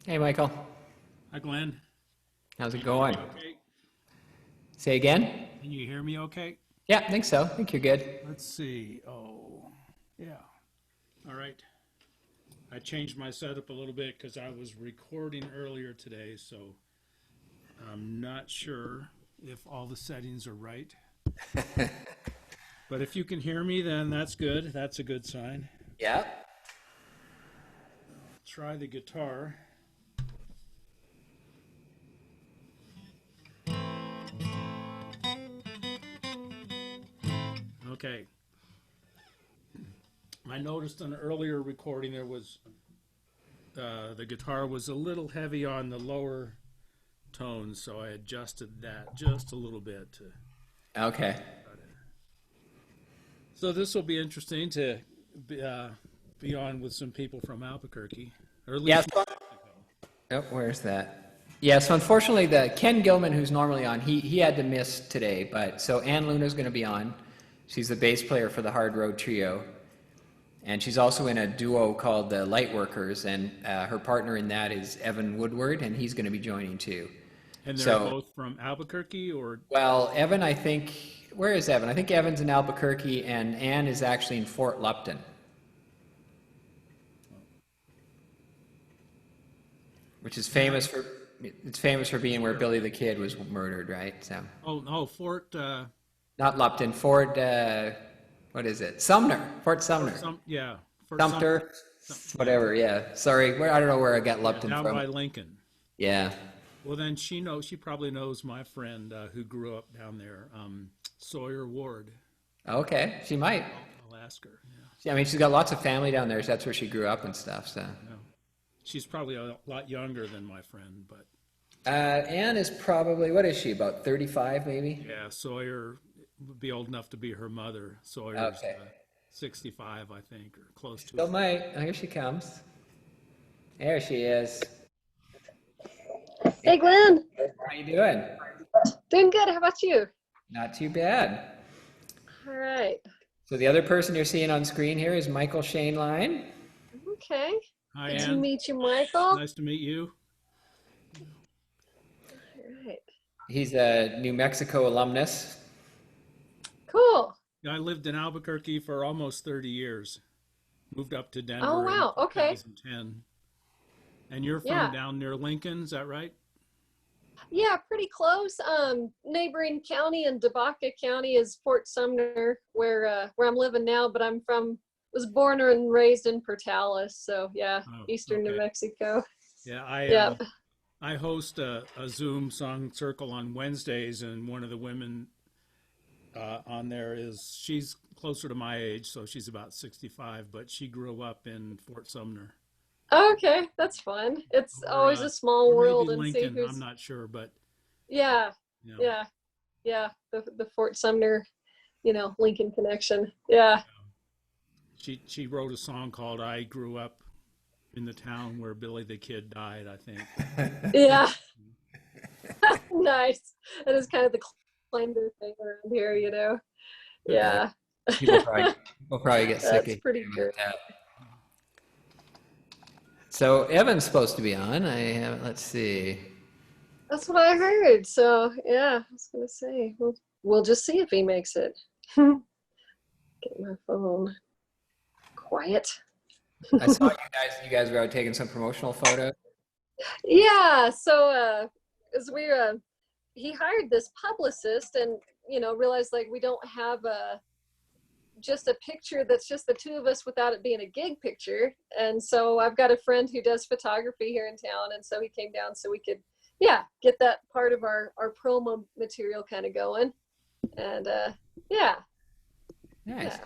Hey, Michael. Hi, Glenn. How's it Can you hear going? me okay? Say again? Can you hear me okay? Yeah, I think so. I think you're good. Let's see. Oh, yeah. All right. I changed my setup a little bit because I was recording earlier today, so I'm not sure if all the settings are right. But if you can hear me, then that's good. That's a good sign. Yeah. Try the guitar. Okay. I noticed on an earlier recording there was the guitar was a little heavy on the lower tones, so I adjusted that just a little bit to. Okay. So this will be interesting to be on with some people from Albuquerque, or at Yeah. least Oh, where's that? Yeah. So unfortunately, the Ken Gilman, who's normally on, he had to miss today. But so Ann Luna's going to be on. She's the bass player for the Hard Road Trio, and she's also in a duo called the Lightworkers, and her partner in that is Evan Woodward, and he's going to be joining too. and they're So, both from Albuquerque, or well, Evan, I think, where is Evan? I think Evan's in Albuquerque, and Ann is actually in Fort Lupton, which is yeah. famous for it's famous for being where Billy the Kid was murdered, right? So Oh no, Fort not Lupton, Fort what is it? Sumner, Fort Fort Sumner, some yeah Fort Sumter, Sumter, yeah, whatever. Yeah, sorry, I don't know where I got yeah, Lupton down from. by Lincoln. Yeah. Well, then she probably knows my friend who grew up down there, Sawyer Ward. Okay, she might. I'll ask her. Yeah, I mean, she's got lots of family down there. So that's where she grew up and stuff. So yeah. She's probably a lot younger than my friend, but Anne is probably what is she? About 35, maybe. yeah, Sawyer would be old enough to be her mother. Sawyer's Okay. 65, I think, or close to Still it. might. Oh, here she comes. There she is. Hey Glenn, How you doing? doing good. How about you? Not too bad. All right. So the other person you're seeing on screen here is Michael Shane Line. Okay. Hi, Good to Ann. meet you, Michael. Nice to meet you. All right. He's a New Mexico alumnus. Cool. Yeah, I lived in Albuquerque for almost 30 years. Moved up to Oh Denver in wow. Okay. 2010. And you're from Yeah. down near Lincoln, is that right? Yeah, pretty close. Neighboring county in Debaca County is Fort Sumner, where I'm living now, but was born and raised in Portales. So yeah, Oh, eastern New okay. Mexico. Yeah, Yep. I host a Zoom song circle on Wednesdays, and one of the women on there she's closer to my age, so she's about 65, but she grew up in Fort Sumner, Okay, that's fun. It's or always a small maybe world and see Lincoln. I'm who's not sure, but yeah, you know, yeah, yeah. The Fort Sumner, Lincoln connection. Yeah. she wrote a song called "I Grew Up in the Town Where Billy the Kid Died," I think. Yeah. Nice. That is kind of the clander thing around here. Yeah, Yeah. people probably get sick of That's hearing pretty about good. that. So Evan's supposed to be on. Let's see. That's what I heard. So yeah, I was gonna say, we'll just see if he makes it. Get my phone quiet. I saw you guys were out taking some promotional photos. Yeah, so as he hired this publicist and realized like we don't have just a picture that's just the two of us without it being a gig picture. And so I've got a friend who does photography here in town, and so he came down so we could get that part of our promo material kind of going. And yeah. Nice. Yeah.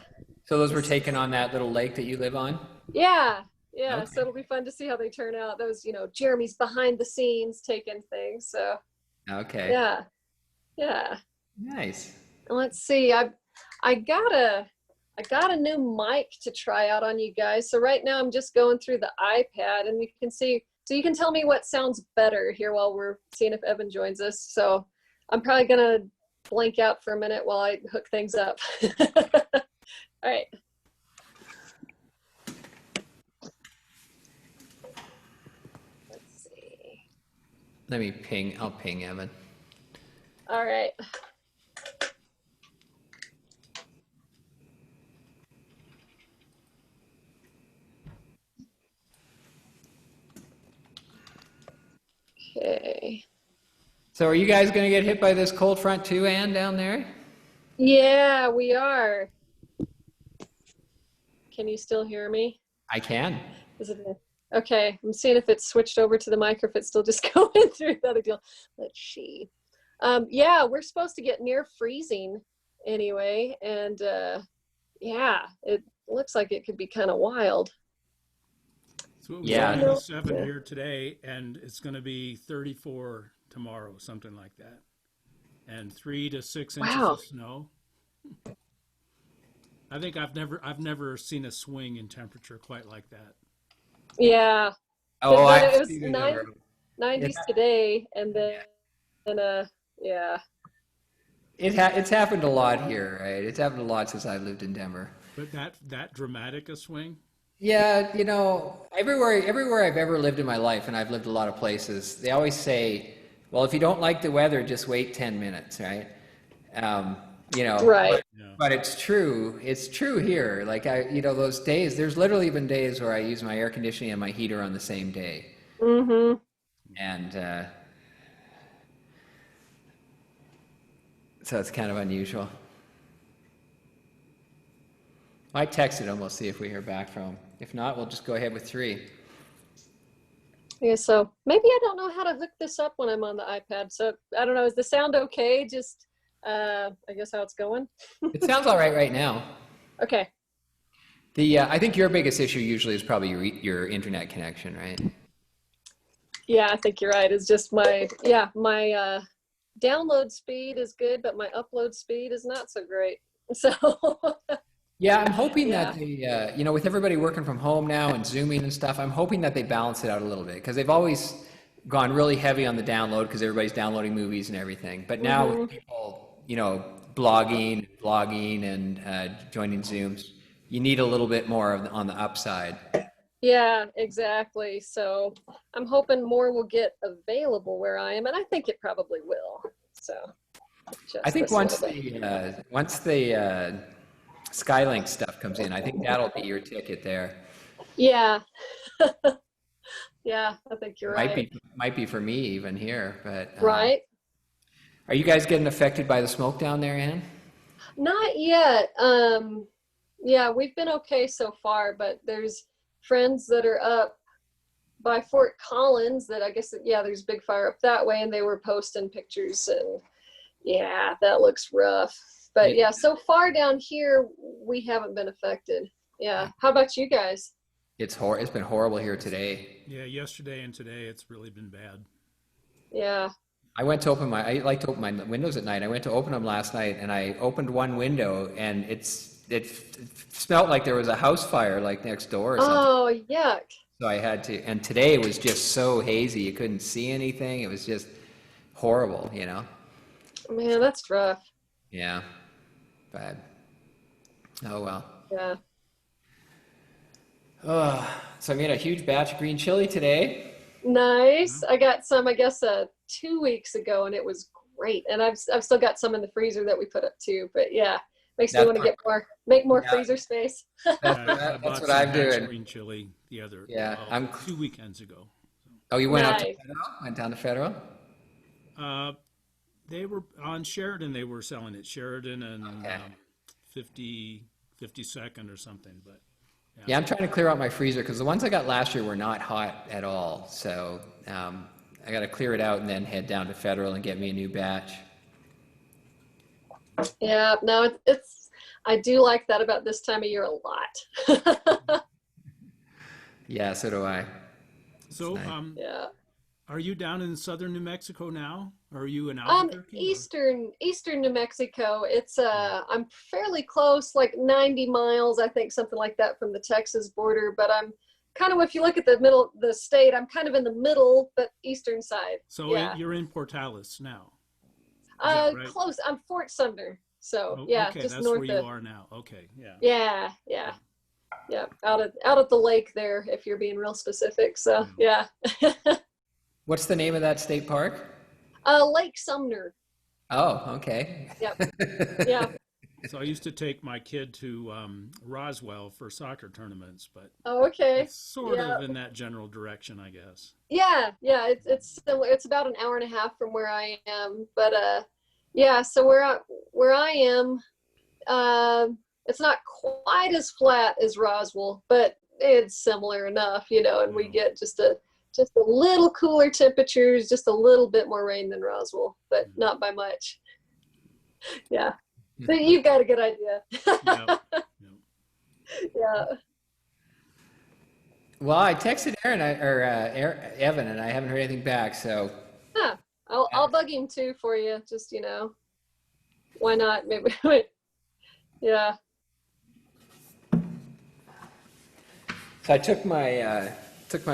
So those were taken on that little lake that you live on? Yeah. Yeah, so Okay. it'll be fun to see how they turn out. Those, Jeremy's behind the scenes taking things. So Okay. yeah. Yeah. Nice. And let's see. I got a new mic to try out on you guys. So right now I'm just going through the iPad, and you can see, so you can tell me what sounds better here while we're seeing if Evan joins us. So I'm probably gonna blank out for a minute while I hook things up. All right. Let's see. I'll ping Evan. All right. Okay. So are you guys gonna get hit by this cold front too, Ann, down there? Yeah, we are. Can you still hear me? I can. Is it okay? I'm seeing if it's switched over to the mic or if it's still just going through the other deal. Let's see. Yeah, we're supposed to get near freezing anyway, and yeah, it looks like it could be kind of wild. So it was Yeah. 27 Yeah. here today, and it's going to be 34 tomorrow, something like that. And 3 to 6 inches Wow. of snow. I think I've never seen a swing in temperature quite like that. Yeah, Oh, then I've it was seen it 90s today, and then yeah. It's happened a lot here, right? It's happened a lot since I lived in Denver. But that dramatic a swing? Yeah, you know, everywhere I've ever lived in my life, and I've lived a lot of places, they always say, well, if you don't like the weather, just wait 10 minutes, right? You know, Right. Yeah. but it's true. It's true here. Like those days, there's literally been days where I use my air conditioning and my heater on the same day. Mm-hmm. And so it's kind of unusual. I texted him. We'll see if we hear back from him. If not, we'll just go ahead with 3. Yeah, so maybe I don't know how to hook this up when I'm on the iPad. So I don't know. Is the sound okay? Just, I guess how it's going. It sounds all right now. Okay. I think your biggest issue usually is probably your internet connection, right? Yeah, I think you're right. It's just my download speed is good, but my upload speed is not so great. So Yeah, I'm hoping Yeah. that they, with everybody working from home now and Zooming and stuff, I'm hoping that they balance it out a little bit because they've always gone really heavy on the download because everybody's downloading movies and everything. But now with people, blogging, vlogging, and joining Zooms, you need a little bit more on the upside. yeah, exactly. So I'm hoping more will get available where I am, and I think it probably will. So I think just a once little bit. once the Skylink stuff comes in, I think that'll be your ticket there. Yeah. Yeah, I think you're Might right. be for me even here, but Right. are you guys getting affected by the smoke down there, Ann? Not yet. Yeah, we've been okay so far, but there's friends that are up by Fort Collins that I guess, yeah, there's a big fire up that way, and they were posting pictures, and yeah, that looks rough. But yeah, so far down here, we haven't been affected. Yeah. How about you guys? It's been horrible here today. Yeah, yesterday and today it's really been bad. Yeah. I like to open my windows at night. I went to open them last night and I opened one window and it smelled like there was a house fire like next door or something. Oh, yuck. So I had to, and today was just so hazy. You couldn't see anything. It was just horrible, Man, that's rough. Yeah. Bad. Oh, well. Yeah. So I made a huge batch of green chili today. Nice. I got some, I guess, 2 weeks ago, and it was great. And I've still got some in the freezer that we put up too. But yeah, makes me want to make more freezer space. I That's bought what some I'm Hatch doing. green chili the other Yeah, 2 weekends ago. Oh, you went up to Nice. Federal? Went down to Federal? They were on Sheridan. They were selling it Sheridan and Okay. 52nd or something. But Yeah, I'm trying to clear out my freezer because the ones I got last year were not hot at all. So I got to clear it out and then head down to Federal and get me a new batch. Yeah, no, I do like that about this time of year a lot. Yeah, so do I. so, nice. Yeah. are you down in southern New Mexico now? Or are you in Albuquerque? Eastern New Mexico. It's I'm fairly close, like 90 miles, I think, something like that from the Texas border, but I'm kind of, if you look at the middle of the state, I'm kind of in the middle, but eastern side. So yeah. you're in Portales now. that right? Close. I'm Fort Sumner. So Oh, yeah, okay, just that's north where you of. are now. Okay, yeah. Yeah. Yeah. Out at the lake there, if you're being real specific. So yeah. What's the name of that state park? Lake Sumner. Oh, okay. Yep. Yeah. So I used to take my kid to Roswell for soccer tournaments, but Oh, okay. it's sort Yeah. of in that general direction, I guess. Yeah. Yeah. It's similar. It's about an hour and a half from where I am, but yeah. So where I am, it's not quite as flat as Roswell, but it's similar enough, and we get just a little cooler temperatures, just a little bit more rain than Roswell, but not by much. Yeah. So you've got a good idea. Yep, yep. Yeah. Well, I texted Evan, and I haven't heard anything back. So Huh. I'll bug him too for you. Just, why not? Maybe. Yeah. I took my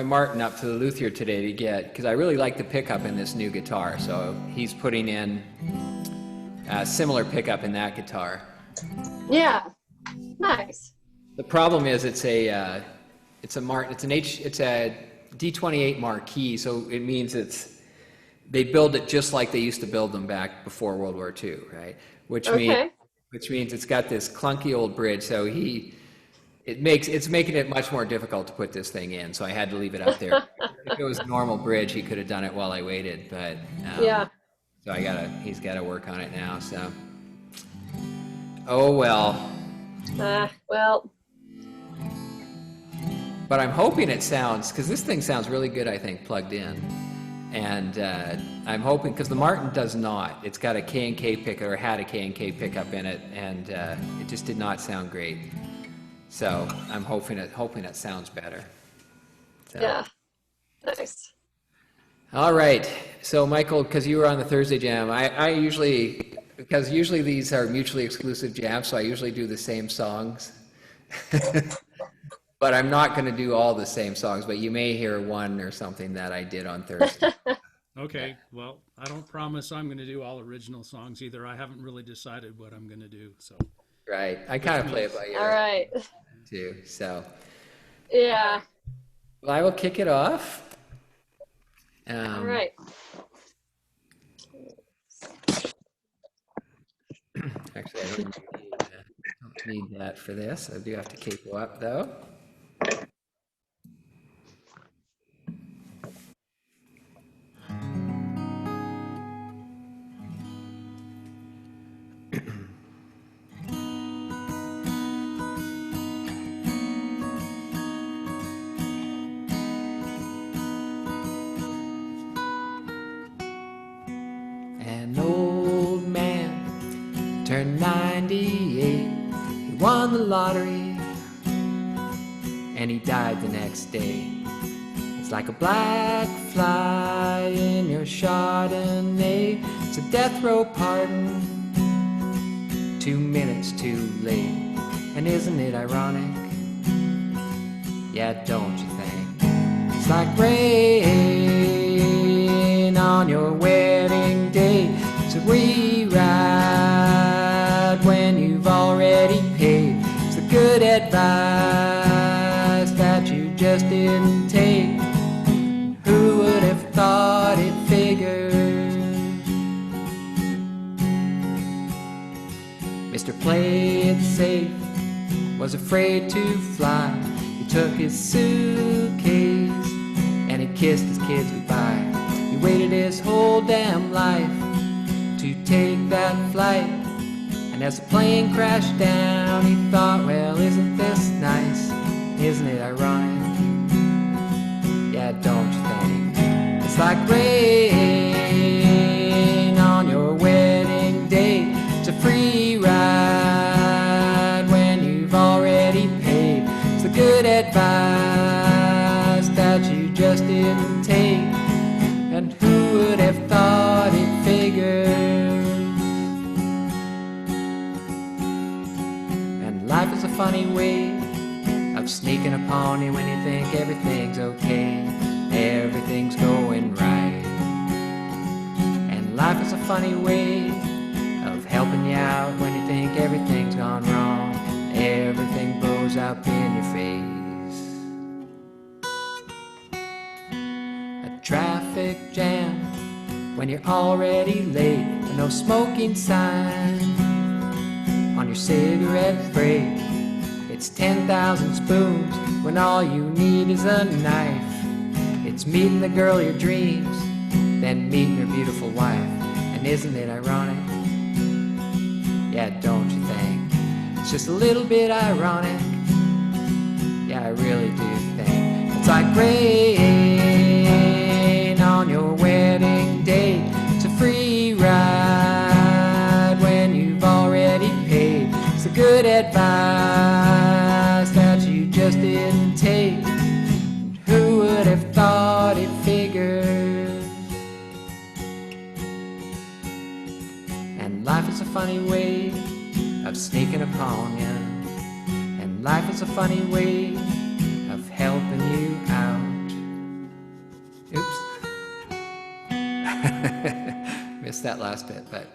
Martin up to the luthier today to get, because I really like the pickup in this new guitar. So he's putting in a similar pickup in that guitar. Yeah. Nice. The problem is it's a D28 Marquis, so it means they build it just like they used to build them back before World War II, right? Which means it's got this clunky old bridge. So it's making it much more difficult to put this thing in. So I had to leave it out there. If it was a normal bridge, he could have done it while I waited, but Yeah. So he's got to work on it now. So, oh well. Well. But I'm hoping it sounds, because this thing sounds really good, I think, plugged in. And I'm hoping, because the Martin does not. It's got a K&K pickup, or had a K&K pickup in it, and it just did not sound great. So I'm hoping it sounds better. So. Yeah. Nice. All right. So Michael, because you were on the Thursday Jam, because usually these are mutually exclusive jams, so I usually do the same songs. But I'm not going to do all the same songs, but you may hear one or something that I did on Thursday. Okay, well, I don't promise I'm going to do all original songs either. I haven't really decided what I'm going to do, so. Right. I kind of play it by ear. All right. Too. So. Yeah. Well, I will kick it off. All right. Actually, I don't need that for this. I do have to capo up, though. An old man turned 98. He won the lottery, and he died the next day. It's like a black fly in your Chardonnay. It's a death row pardon, 2 minutes too late. And isn't it ironic? Yeah, don't you think? It's like rain on your wedding day. It's a rewrite when you've already paid. It's the good advice that you just didn't take. Who would have thought it figured? Mr. Play It Safe was afraid to fly. He took his suitcase and he kissed his kids goodbye. He waited his whole damn life to take that flight. And as the plane crashed down, he thought, well, isn't this nice? Isn't it ironic? Yeah, don't you think? It's like rain on your wedding day. It's a free ride when you've already paid. It's the good advice that you just didn't take. And who would have thought it figured? And life is a funny way of sneaking upon you when you think everything's okay, everything's going right. And life is a funny way of helping you out when you think everything's gone wrong, everything blows up in your face. A traffic when you're already late with no smoking sign on your cigarette break. It's 10,000 spoons when all you need is a knife. It's meeting the girl of your dreams, then meeting your beautiful wife. And isn't it ironic? Yeah, don't you think? It's just a little bit ironic. Yeah, I really do think it's like rain on your wedding day. It's a free ride when you've already paid. It's a good advice that you just didn't take. Who would have thought it figured? And life is a funny way of sneaking upon you. And life is a funny way of helping you out. Oops. Missed that last bit, but.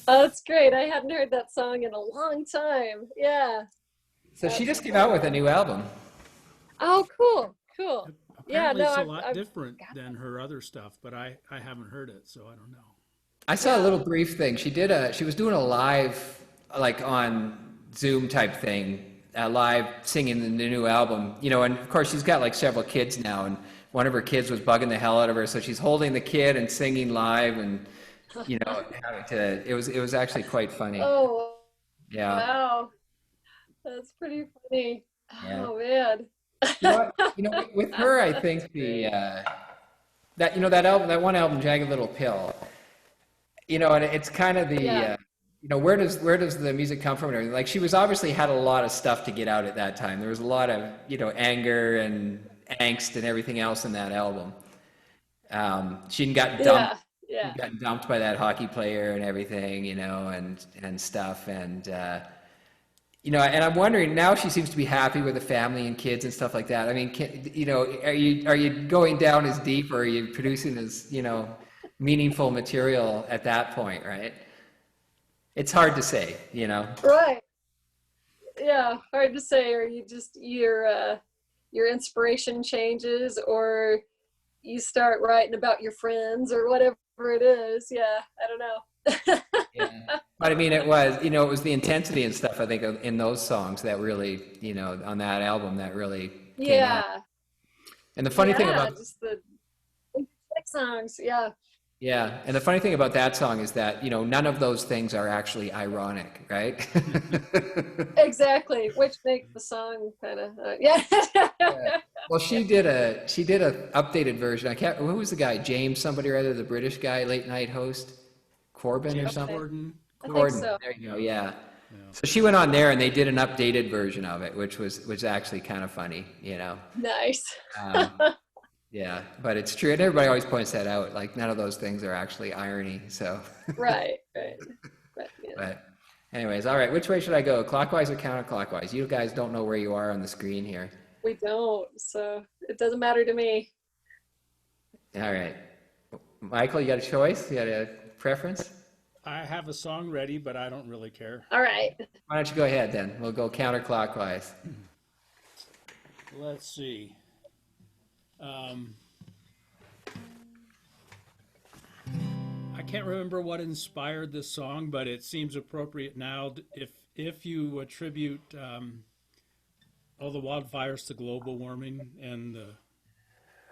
Oh, that's great. I hadn't heard that song in a long time. Yeah. So she just came out with a new album. Oh, cool. Cool. Yeah, Apparently no, it's a I've, lot I've, different than her other stuff, but I haven't heard it, so I don't know. I saw a little brief thing. She was doing a live, like on Zoom type thing, live singing the new album, you know, and of course she's got like several kids now, and one of her kids was bugging the hell out of her, so she's holding the kid and singing live, and you know, having to, it was actually quite funny. oh, Yeah. wow. That's pretty funny. Yeah. Oh, man. You know, with her, I think that, you know, that album, that one album, Jagged Little Pill, you know, and it's kind of the, Yeah. you know, where does the music come from and everything? Like, she was obviously had a lot of stuff to get out at that time. There was a lot of, you know, anger and angst and everything else in that album. She'd gotten dumped. Yeah. She'd gotten dumped by that hockey player and everything, you know, and stuff, and you know, and I'm wondering now she seems to be happy with the family and kids and stuff like that. I mean, you know, are you going down as deep, or are you producing as, you know, meaningful material at that point, right? It's hard to say, you know. Right. Yeah, hard to say. Or you just your inspiration changes, or you start writing about your friends or whatever it is. Yeah, I don't know. Yeah. But I mean, it was, you know, it was the intensity and stuff, I think, in those songs that really, you know, on that album that really came out. Yeah. And the funny thing about just the songs. Yeah. Yeah, and the funny thing about that song is that, you know, none of those things are actually ironic, right? Exactly, which makes the song kind of yeah. Yeah. Well, she did a updated version. I can't. Who was the guy? James somebody or other, the British guy, late night host, Corbin or Jeff something. Gordon. I think Gordon. so. There you go. Yeah. So she went on there and they did an updated version of it, which was actually kind of funny, you know. Nice. Yeah, but it's true, and everybody always points that out. Like, none of those things are actually irony. So. Right. But, yeah. But anyways, all right. Which way should I go? Clockwise or counterclockwise? You guys don't know where you are on the screen here. We don't, so it doesn't matter to me. All right. Michael, you got a choice? You got a preference? I have a song ready, but I don't really care. All right. Why don't you go ahead then? We'll go counterclockwise. Let's see. I can't remember what inspired this song, but it seems appropriate now if you attribute all the wildfires to global warming and the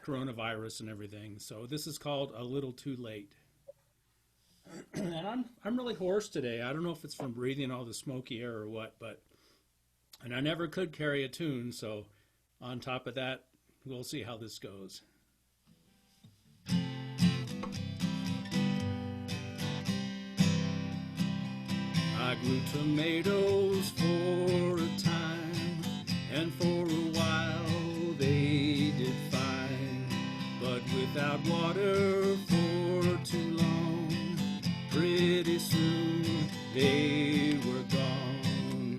coronavirus and everything. So this is called A Little Too Late. And I'm really hoarse today. I don't know if it's from breathing all the smoky air or what, and I never could carry a tune, so on top of that, we'll see how this goes. I grew tomatoes for a time, and for a while they did fine, but without water for too long, pretty soon they were gone.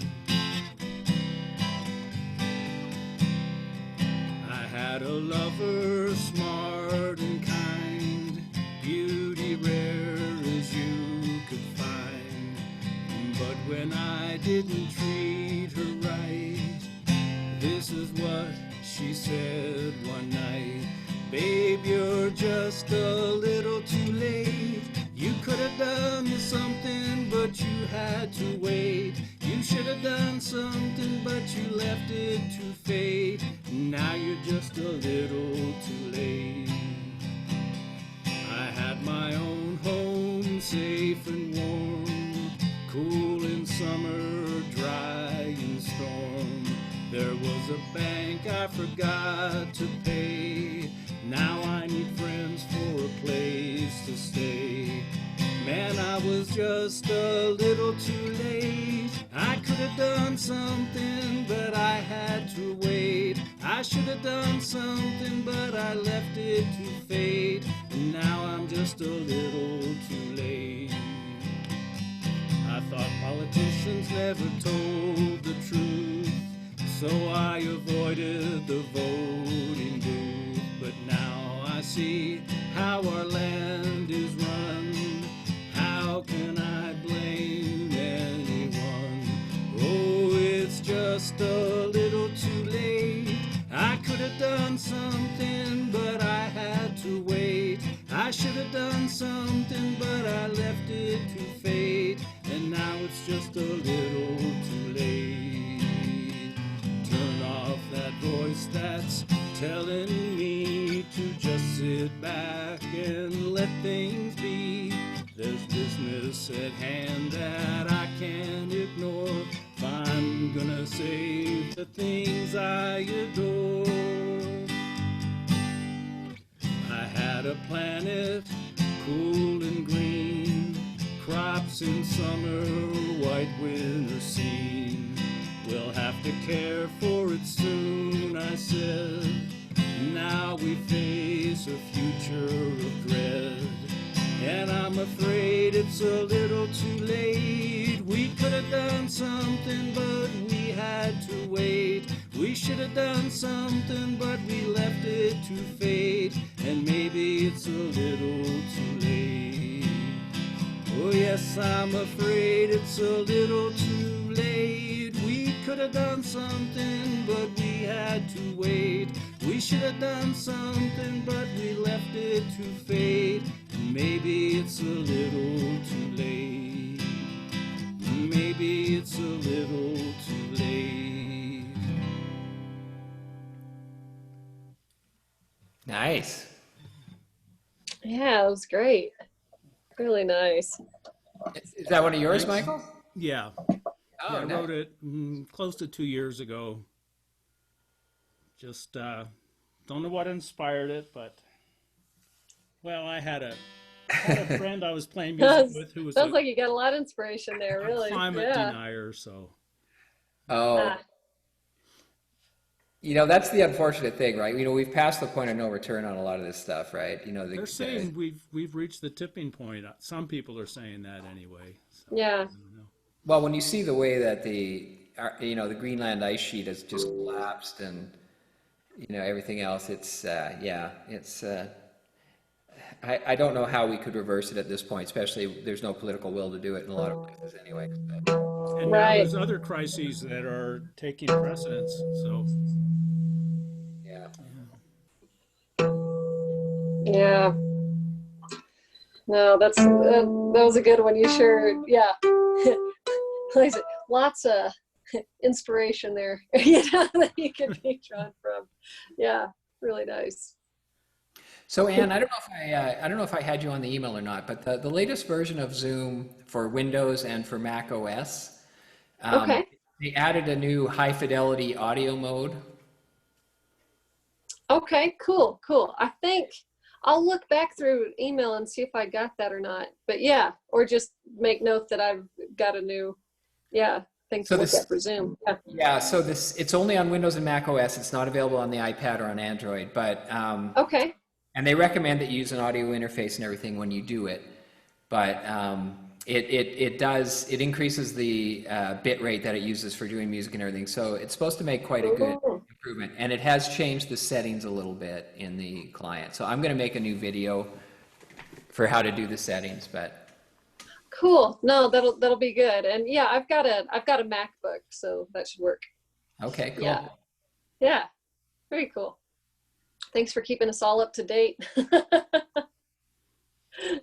I had a lover, smart and kind, beauty rare as you could find, but when I didn't treat her right, this is what she said. said one night, babe, you're just a little too late. You could have done something, but you had to wait. You should have done something, but you left it to fate. Now you're just a little too late. I had my own home, safe and warm, cool in summer, dry in storm. There was a bank I forgot to pay. Now I need friends for a place to stay. Man, I was just a little too late. I could have done something, but I had to wait. I should have done something, but I left it to fate. And now I'm just a little too late. I thought politicians never told the truth, so I avoided the voting booth. But now I see how our land is run. How can I blame anyone? Oh, it's just a little too late. I could have done something, but I had to wait. I should have done something, but I left it to fate. And now it's just a little too late. Turn off that voice that's telling me to just sit back and let things be. There's business at hand that I can't ignore. If I'm gonna save the things I adore. I had a planet, cool and green, crops in summer, white winter scene. We'll have to care for it soon, I said. Now we face a future of dread, and I'm afraid it's a little too late. We could have done something, but we had to wait. We should have done something, but we left it to fate. And maybe it's a little too late. Oh yes, I'm afraid it's a little too late. We could have done something, but we had to wait. We should have done something, but we left it to fate. Maybe it's a little too late. Maybe it's a little too late. Nice. Yeah, it was great. Really nice. Is that one of yours, Michael? Yeah, Oh, I nice. wrote it close to 2 years ago. Just don't know what inspired it, but well, I had a friend I was playing music with who was Sounds like you got a lot of inspiration there, a really. climate Yeah. denier, so Oh, Ah, that's the unfortunate thing, right? We've passed the point of no return on a lot of this stuff, right? they're saying we've reached the tipping point. Some people are saying that anyway. So, yeah. I don't know. well, when you see the way that the Greenland ice sheet has just collapsed and, everything else, it's, I don't know how we could reverse it at this point, especially there's no political will to do it in a lot of places anyway. But, And now Right. there's other crises that are taking precedence. So yeah. Yeah. No, that was a good one. You sure, yeah. Like I said, lots of inspiration there, that you could be drawn from. Yeah, really nice. So Anne, I don't know if I had you on the email or not, but the latest version of Zoom for Windows and for Mac OS, Okay. they added a new high fidelity audio mode. Okay, cool. I think I'll look back through email and see if I got that or not. But yeah, or just make note that I've got a new, thing to So look this- at for Zoom. Yeah. Yeah, so it's only on Windows and Mac OS. It's not available on the iPad or on Android, but Okay. and they recommend that you use an audio interface and everything when you do it. But it increases the bit rate that it uses for doing music and everything. So it's supposed to make quite a good Ooh. improvement. And it has changed the settings a little bit in the client. So I'm going to make a new video for how to do the settings, but Cool. No, that'll be good. And yeah, I've got a MacBook, so that should work. okay, cool. Yeah. Yeah. Very cool. Thanks for keeping us all up to date.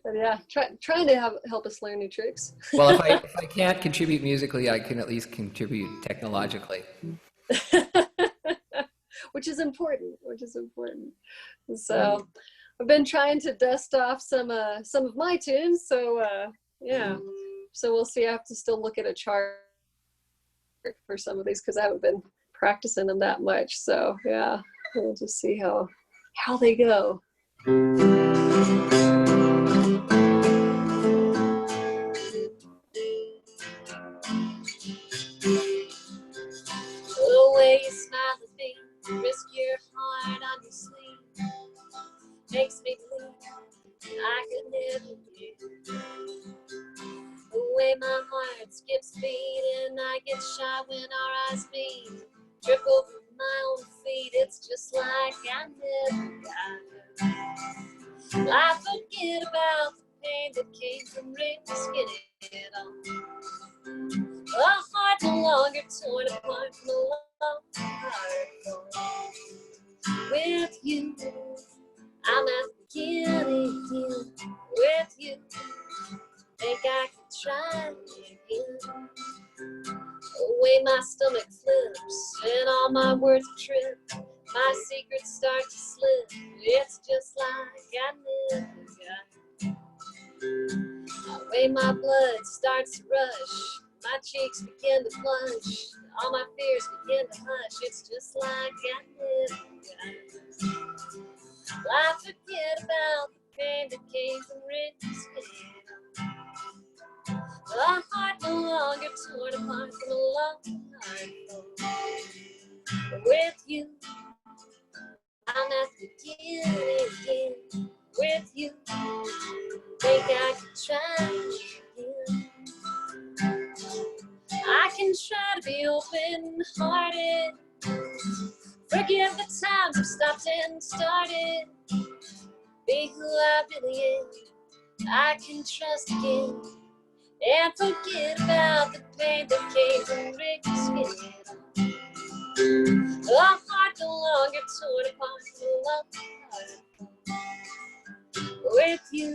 But yeah, trying to help us learn new tricks. Well, if I can't contribute musically, I can at least contribute technologically. Which is important. So I've been trying to dust off some of my tunes. So yeah, so we'll see. I have to still look at a chart for some of these because I haven't been practicing them that much. So yeah, we'll just see how they go. The way you smile at me, risk your heart on your sleeve, makes me believe I could live with you. The way my heart skips beat and I get shy when our eyes meet, trip over my own feet, it's just like I never got you. I forget about the pain that came from risking it all. A heart no longer torn apart from a love heart. With you, I'm at the beginning again. With you, think I can try again. The way my stomach flips and all my words trip, my secrets start to slip. It's just like I never got. The way my blood starts to rush, my cheeks begin to flush, all my fears begin to hush. It's just like I never got. I forget about the pain that came from risking it. A heart no longer torn apart from a long heart. With you, I'm at the beginning again. With you, think I could try again. I can try to be open-hearted, forgive the times I've stopped and started, be who I really am. I can trust again and forget about the pain that came from risking it. A heart no longer torn apart from a love heart. With you,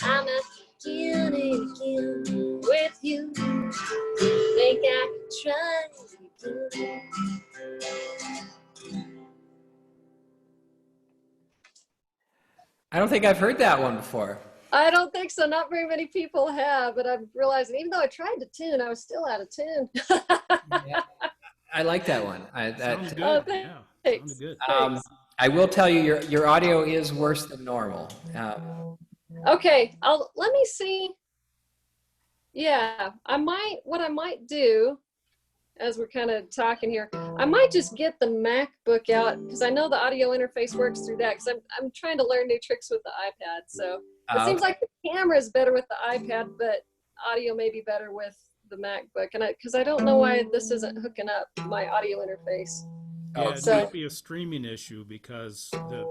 I'm at the beginning again. With you, think I could try again. I don't think I've heard that one before. I don't think so. Not very many people have, but I'm realizing even though I tried to tune, I was still out of tune. Yeah, I like that one. Sounds good. Oh, Yeah, thanks. sounded good. I will tell you, your audio is worse than normal. Okay, let me see. Yeah, what I might do as we're kind of talking here, I might just get the MacBook out because I know the audio interface works through that because I'm trying to learn new tricks with the iPad. So it seems like the camera is better with the iPad, but audio may be better with the MacBook. And because I don't know why this isn't hooking up my audio interface. Yeah, it so- might be a streaming issue because the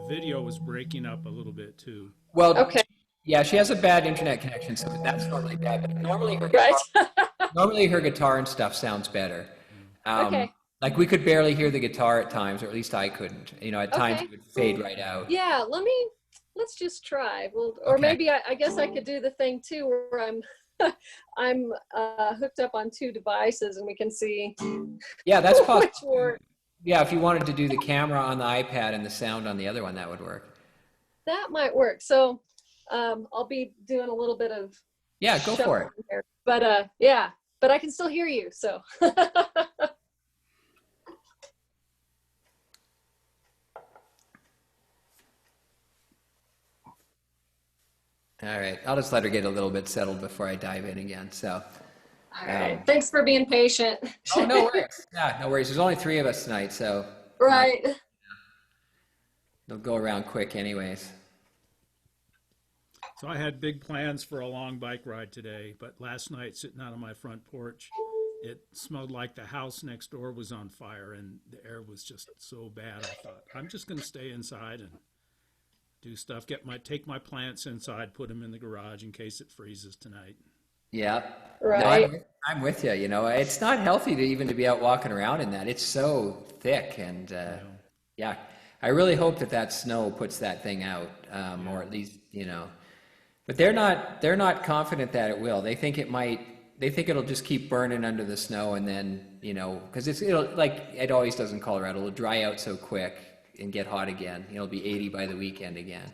video was breaking up a little bit too. Well, Okay, yeah, she has a bad internet connection, so that's normally bad. But normally right. her guitar and stuff sounds better. Okay. Like we could barely hear the guitar at times, or at least I couldn't. You know, at times Okay. it would fade right out. Yeah, let's just try. Well, or Okay. maybe I guess I could do the thing too where I'm hooked up on two devices and we can see Yeah, that's which possible. work. Yeah, if you wanted to do the camera on the iPad and the sound on the other one, that would work. That might work. So I'll be doing a little bit of Yeah, go for it. shuffling here. But yeah, but I can still hear you. So All right, I'll just let her get a little bit settled before I dive in again. So, all right. Thanks for being patient. oh, no worries. Yeah, no worries. There's only 3 of us tonight, so Right. they'll go around quick anyways. So I had big plans for a long bike ride today, but last night sitting out on my front porch, it smelled like the house next door was on fire and the air was just so bad. I thought, I'm just going to stay inside and do stuff, take my plants inside, put them in the garage in case it freezes tonight. Yeah. Right. No, I'm with you. You know, it's not healthy to even to be out walking around in that. It's so thick and yeah. I really hope that that snow puts that thing out, or at least, you know. But they're not confident that it will. They think it'll just keep burning under the snow and then, you know, because it'll, like it always does in Colorado, it'll dry out so quick and get hot again. It'll be 80 by the weekend again.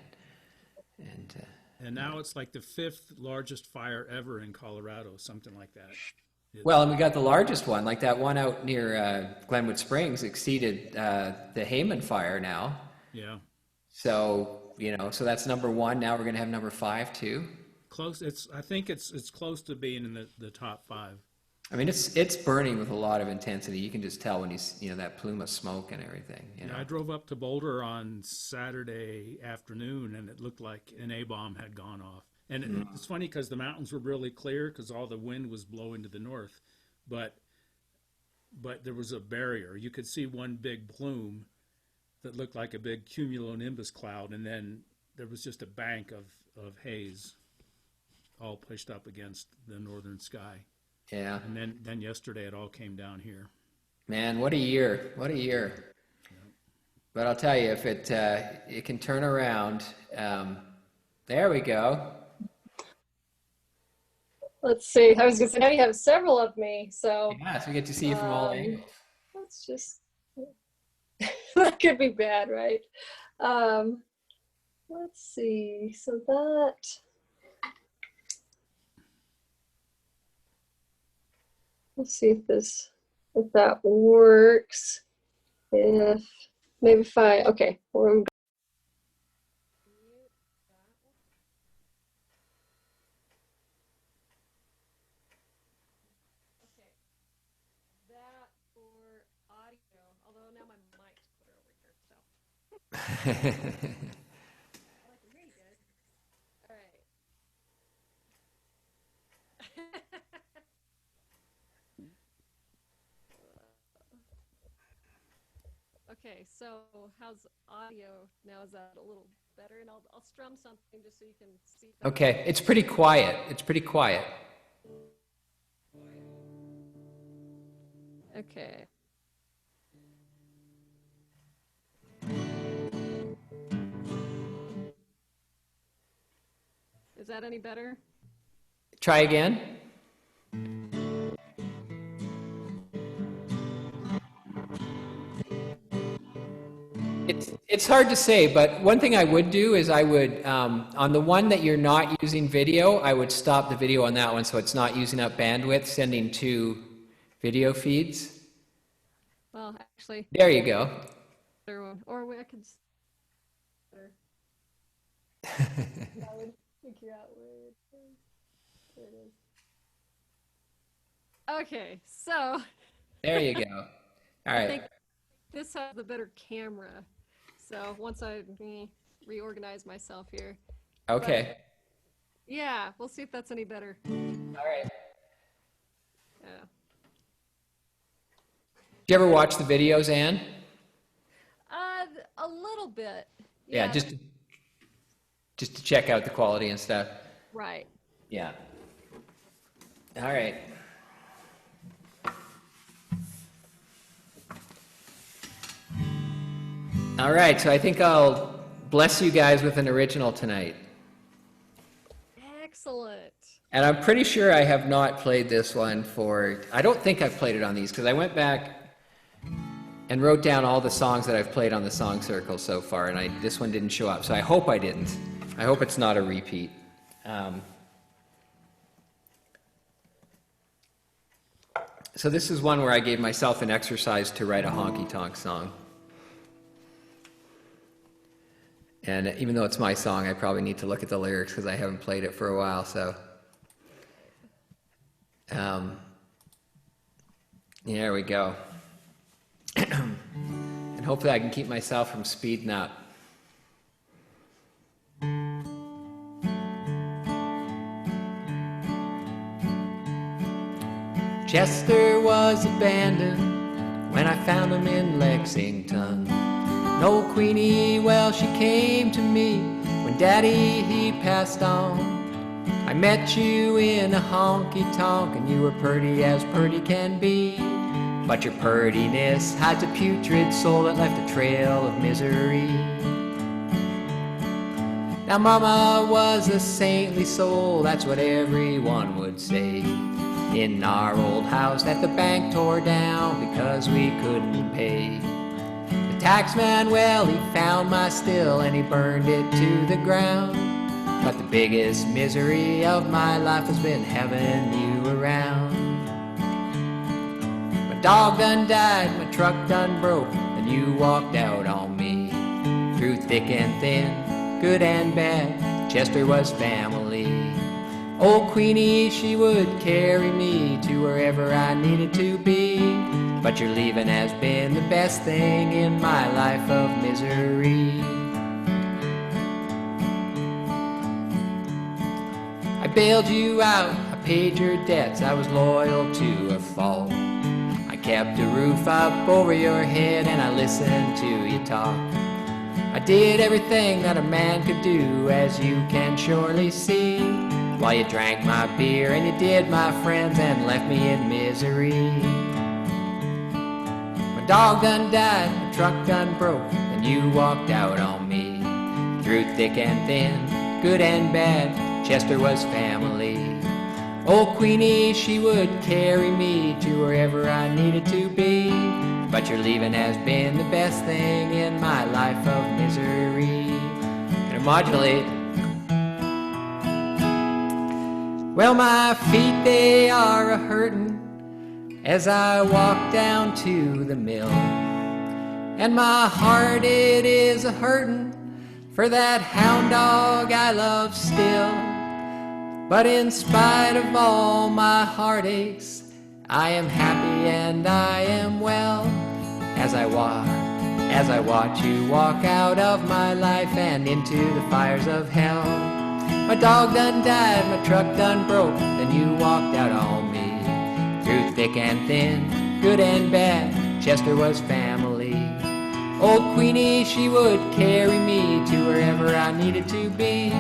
And now it's like the 5th largest fire ever in Colorado, something like that. Well, and we got the largest one, like that one out near Glenwood Springs exceeded the Hayman fire now. Yeah. So, you know, so that's number 1. Now we're going to have number 5 too. Close. I think it's close to being in the top 5. I mean, it's burning with a lot of intensity. You can just tell when you know, that plume of smoke and everything, you know. Yeah, I drove up to Boulder on Saturday afternoon, and it looked like an A-bomb had gone off. And it's funny because the mountains were really clear because all the wind was blowing to the north, but there was a barrier. You could see one big plume that looked like a big cumulonimbus cloud, and then there was just a bank of haze all pushed up against the northern sky. Yeah. And then yesterday it all came down here. Man, what a year. What a year. But I'll tell you, if it can turn around, there we go. Let's see. I was gonna say, now you have several of me, so Yeah, so we get to see you from all angles. let's just, that could be bad, right? Let's see, so let's see if that works. If, maybe okay, we're that for audio, although now my mic's put it over here, so. I can hear you good. All right. Okay, so how's audio now? Is that a little better? And I'll strum something just so you can see. Okay, it's pretty quiet. It's pretty quiet. Okay. Is that any better? Try again. It's hard to say, but one thing I would do is I would, on the one that you're not using video, I would stop the video on that one so it's not using up bandwidth, sending 2 video feeds. Well, actually, There you go. better one. Or I could. I would figure out where it is. There it is. Okay, so There you go. All I think right. this has the better camera. So once I reorganize myself here. Okay. Yeah, we'll see if that's any better. All right. Yeah. Did you ever watch the videos, Anne? A little bit. Yeah, just to check out the quality and stuff. Right. Yeah. All right. All right, so I think I'll bless you guys with an original tonight. Excellent. And I'm pretty sure I have not played this one I don't think I've played it on these because I went back and wrote down all the songs that I've played on the Song Circle so far, and this one didn't show up, so I hope I didn't. I hope it's not a repeat. So this is one where I gave myself an exercise to write a honky-tonk song. And even though it's my song, I probably need to look at the lyrics because I haven't played it for a while, so. There we go. And hopefully I can keep myself from speeding up. Chester was abandoned when I found him in Lexington. No Queenie, well, she came to me when Daddy, he passed on. I met you in a honky-tonk and you were pretty as pretty can be. but your purtiness hides a putrid soul that left a trail of misery. Now Mama was a saintly soul, that's what everyone would say, in our old house that the bank tore down because we couldn't pay. The taxman, well, he found my still and he burned it to the ground. But the biggest misery of my life has been having you around. My dog done died, my truck done broke, and you walked out on me. Through thick and thin, good and bad, Chester was family. Old Queenie, she would carry me to wherever I needed to be. But your leaving has been the best thing in my life of misery. I bailed you out, I paid your debts, I was loyal to a fault. I kept a roof up over your head and I listened to you talk. I did everything that a man could do, as you can surely see, while you drank my beer and you did my friends and left me in misery. My dog done died, my truck done broke, and you walked out on me. Through thick and thin, good and bad, Chester was family. Old Queenie, she would carry me to wherever I needed to be. But your leaving has been the best thing in my life of misery. Can I modulate? Well, my feet, they are a-hurtin' as I walk down to the mill. And my heart, it is a-hurtin' for that hound dog I love still. But in spite of all my heartaches, I am happy and I am well, as I watch you walk out of my life and into the fires of hell. My dog done died, my truck done broke, then you walked out on me. Through thick and thin, good and bad, Chester was family. Old Queenie, she would carry me to wherever I needed to be.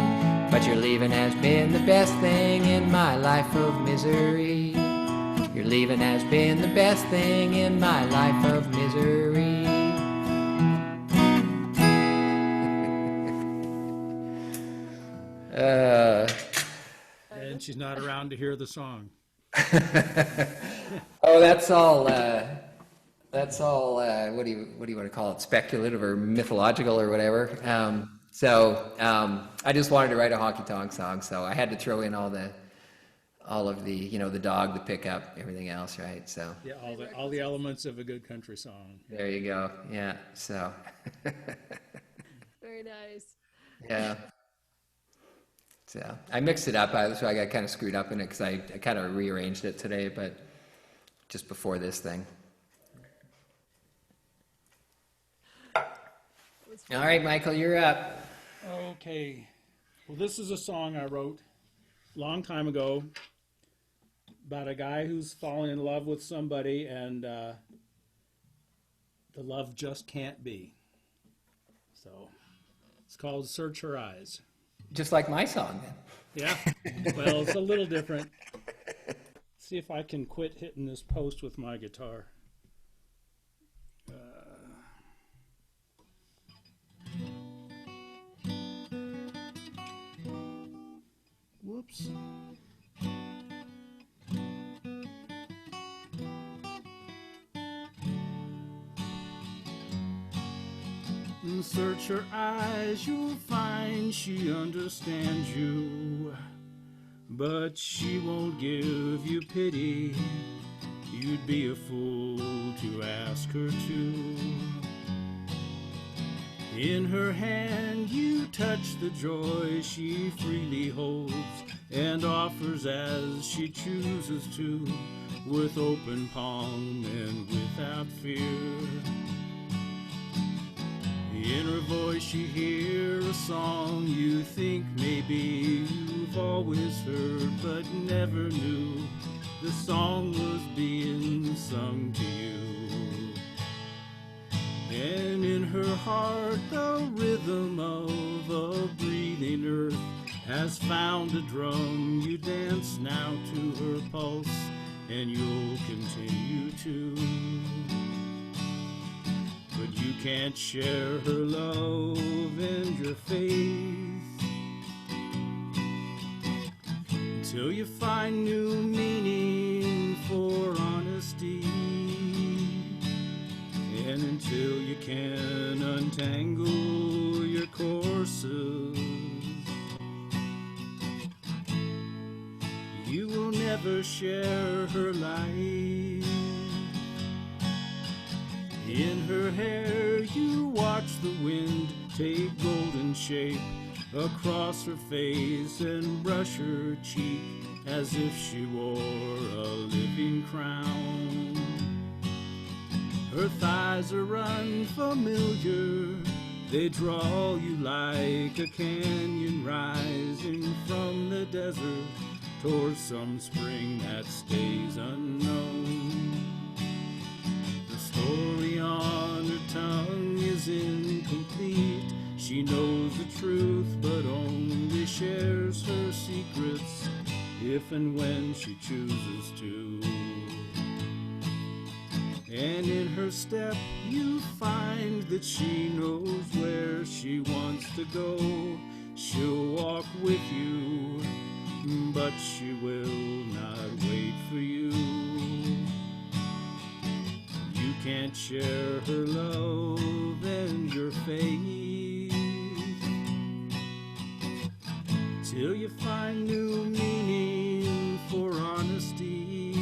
But your leaving has been the best thing in my life of misery. Your leaving has been the best thing in my life of misery. And she's not around to hear the song. Oh, that's all. What do you want to call it? Speculative or mythological or whatever. I just wanted to write a honky tonk song, so I had to throw in all of the, the dog, the pickup, everything else, right? So Yeah, all the elements of a good country song. there you go. Yeah. So Very nice. yeah. So I mixed it up, so I got kind of screwed up in it because I kind of rearranged it today, but just before this thing. All right, Michael, you're up. Okay. Well, this is a song I wrote a long time ago about a guy who's fallen in love with somebody and the love just can't be. So it's called Search Her Eyes. Just like my song, then. Yeah. Well, it's a little different. See if I can quit hitting this post with my guitar. Whoops. Search her eyes, you'll find she understands you, but she won't give you pity. You'd be a fool to ask her to. In her hand you touch the joy she freely holds and offers as she chooses to, with open palm and without fear. In her voice you hear a song you think maybe you've always heard but never knew the song was being sung to you. And in her heart the rhythm of a breathing earth has found a drum. You dance now to her pulse and you'll continue to. But you can't share her love and your faith until you find new meaning for honesty, and until you can untangle your courses. You will never share her life. In her hair you watch the wind take golden shape across her face and brush her cheek as if she wore a living crown. Her thighs are unfamiliar, they draw you like a canyon rising from the desert towards some spring that stays unknown. The story on her tongue is incomplete. She knows the truth but only shares her secrets if and when she chooses to. And in her step you find that she knows where she wants to go. She'll walk with you, but she will not wait for you. You can't share her love and your faith till you find new meaning for honesty,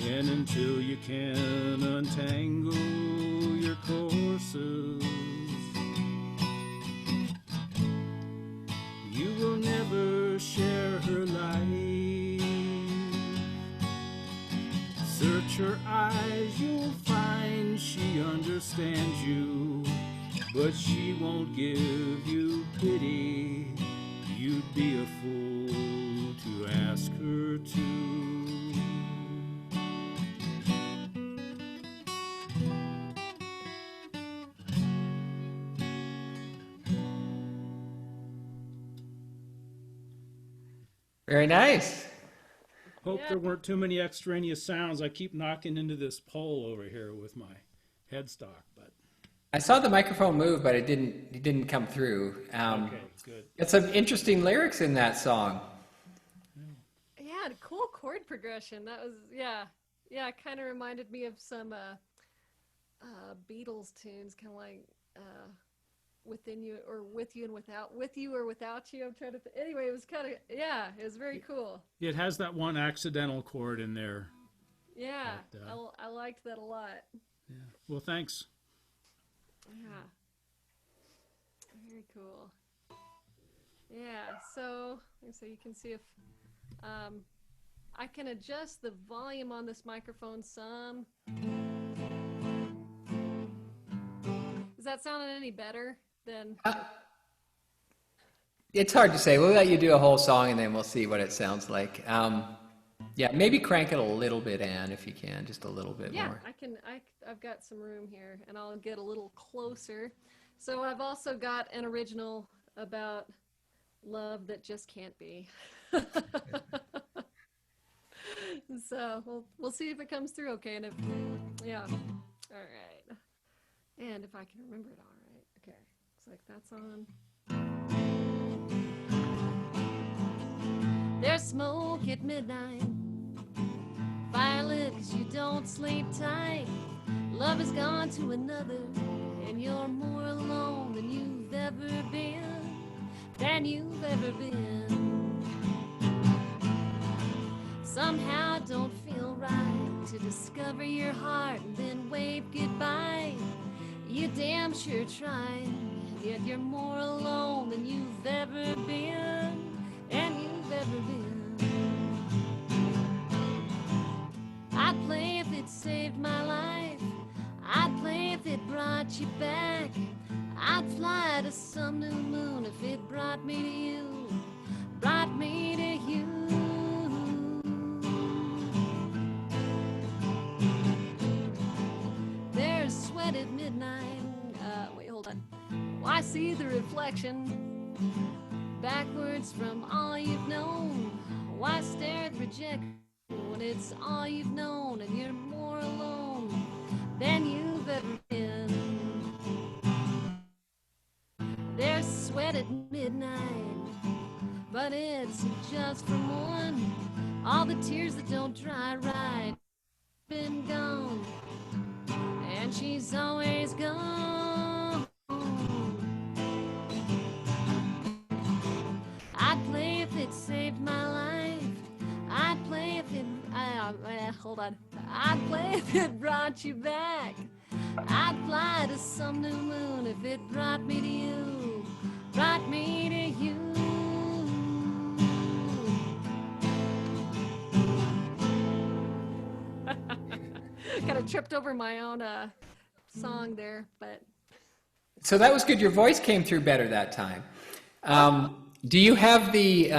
and until you can untangle your courses. You will never share her life. Search her eyes, you'll find she understands you, but she won't give you pity. You'd be a fool to ask her to. Very nice. Hope Yeah. there weren't too many extraneous sounds. I keep knocking into this pole over here with my headstock, but I saw the microphone move, but it didn't come through. okay, good. It's some interesting lyrics in that song. Yeah, and cool chord progression. That was yeah. It kind of reminded me of some Beatles tunes, kind of like Within You or With You and Without, With You or Without You. I'm trying to anyway, it was kind of it was very cool. It has that one accidental chord in there. Yeah, But, I liked that a lot. Yeah. Well, thanks. Yeah. Very cool. Yeah, so you can see if I can adjust the volume on this microphone some. Is that sounding any better than? It's hard to say. We'll let you do a whole song and then we'll see what it sounds like. Yeah, maybe crank it a little bit, Anne, if you can, just a little bit Yeah, more. I can. I've got some room here, and I'll get a little closer. So I've also got an original about love that just can't be. So we'll see if it comes through okay, and if yeah, all right, and if I can remember it all right. Okay, looks like that's on. There's smoke at midnight, firelit 'cause you don't sleep tight. Love has gone to another, and you're more alone than you've ever been, Somehow don't feel right to discover your heart and then wave goodbye. You damn sure tried, yet you're more alone than you've ever been. I'd play if it saved my life. I'd play if it brought you back. I'd fly to some new moon if it brought me to you. There's sweat at midnight. Wait, hold on. I see the reflection backwards from all you've known. Why stare at rejection? when it's all you've known and you're more alone than you've ever been. There's sweat at midnight, but it's just from one. All the tears that don't dry right been gone, and she's always gone. I'd play if it saved my life. I'd play if it hold on. I'd play if it brought you back. I'd fly to some new moon if it brought me to you, brought me to you. Kind of tripped over my own song there, but So that was good. Your voice came through better that time. Do you have the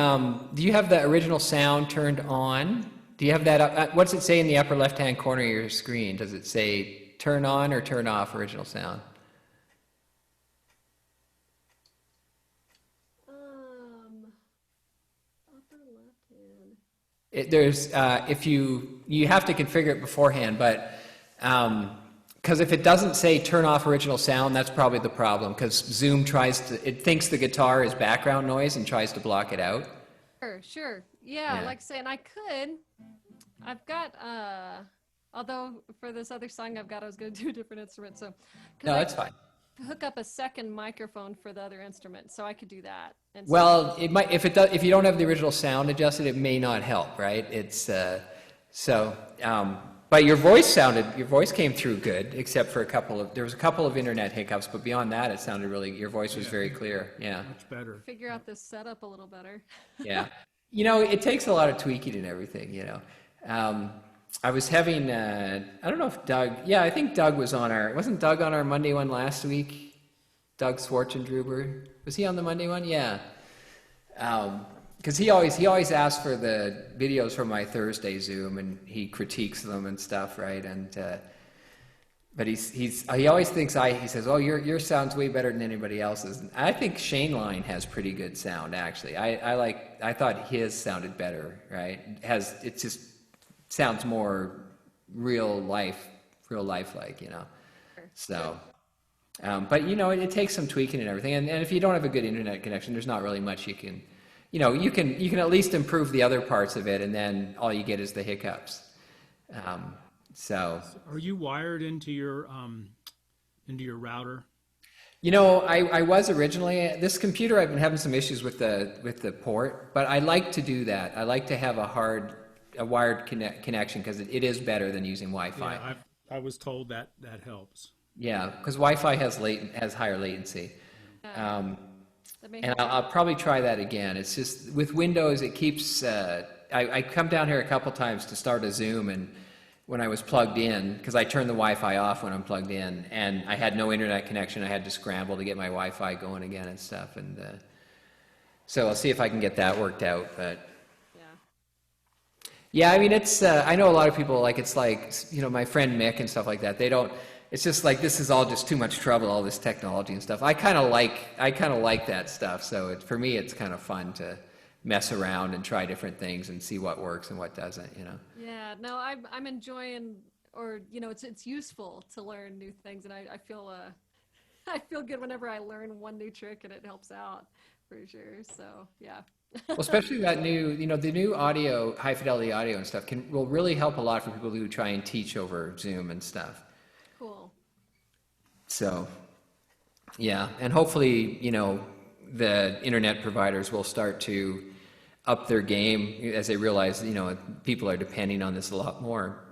original sound turned on? Do you have that up? What's it say in the upper left-hand corner of your screen? Does it say turn on or turn off original sound? upper left hand. There's if you have to configure it beforehand, but because if it doesn't say turn off original sound, that's probably the problem, because Zoom it thinks the guitar is background noise and tries to block it out. Sure. Yeah, Yeah. like I say, and I've got, although for this other song I was going to do a different instrument, so. 'cause No, I that's fine. hook up a second microphone for the other instrument, so I could do that. And so- Well, it might if you don't have the original sound adjusted, it may not help, right? It's but your voice came through good, except for there was a couple of internet hiccups, but beyond that, it sounded your voice was very clear. Yeah, Much better. figure out this setup a little better. yeah. It takes a lot of tweaking and everything. I was having, I don't know if I think Doug wasn't Doug on our Monday one last week? Doug Schwartzendruber, was he on the Monday one? Yeah. Because he always asks for the videos from my Thursday Zoom, and he critiques them and stuff, right? And but he always thinks he says, oh, your sound's way better than anybody else's. And I think Shane Line has pretty good sound, actually. I thought his sounded better, right? It just sounds more real lifelike, So. But it takes some tweaking and everything, and if you don't have a good internet connection, there's not really much you can. You can at least improve the other parts of it, and then all you get is the hiccups. So. Are you wired into your router? I was originally. This computer, I've been having some issues with the port, but I like to do that. I like to have a wired connection, because it is better than using Wi-Fi. Yeah, I was told that helps. Yeah, because Wi-Fi has higher latency. That may And I'll probably try that again. It's just with Windows, it keeps. I come down here a couple times to start a Zoom, and when I was plugged in, because I turn the Wi-Fi off when I'm plugged in, and I had no internet connection, I had to scramble to get my Wi-Fi going again and stuff. And so I'll see if I can get that worked out. But yeah, I mean, it's. I know a lot of people it's like my friend Mick and stuff like that. They don't. It's just like, this is all just too much trouble, all this technology and stuff. I kind of like that stuff. So for me, it's kind of fun to mess around and try different things and see what works and what doesn't. Yeah, no, I'm enjoying, or it's useful to learn new things, and I feel I feel good whenever I learn one new trick and it helps out for sure. So yeah. Well, especially that new, the new audio, high fidelity audio and stuff will really help a lot for people who try and teach over Zoom and stuff. Cool. So, yeah, and hopefully, the internet providers will start to up their game as they realize, people are depending on this a lot more.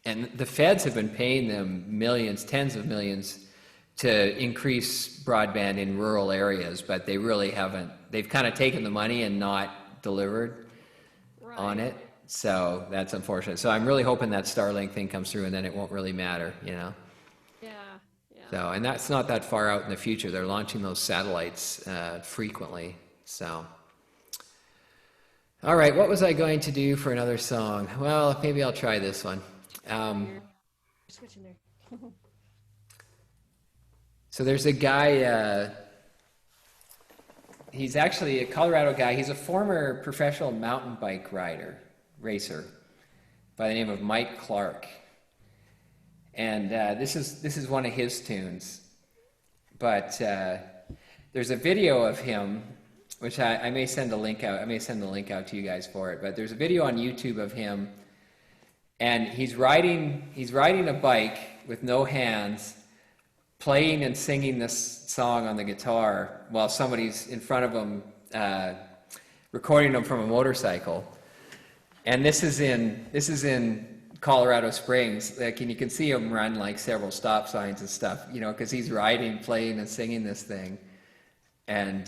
And the feds have been paying them millions, tens of millions, to increase broadband in rural areas, but they really haven't. They've kind of taken the money and not delivered on it. So that's unfortunate. So I'm really hoping that Starlink thing comes through, and then it won't really matter, Yeah. So, and that's not that far out in the future. They're launching those satellites frequently. So, all right, what was I going to do for another song? Well, maybe I'll try this one. Switching there. So there's a guy, he's actually a Colorado guy. He's a former professional mountain bike racer. by the name of Mike Clark. And this is one of his tunes. But there's a video of him, which I may send a link out. I may send the link out to you guys for it. But there's a video on YouTube of him, and he's riding a bike with no hands, playing and singing this song on the guitar while somebody's in front of him recording him from a motorcycle. And this is in Colorado Springs. Like, and you can see him run like several stop signs and stuff, you know, because he's riding, playing, and singing this thing. And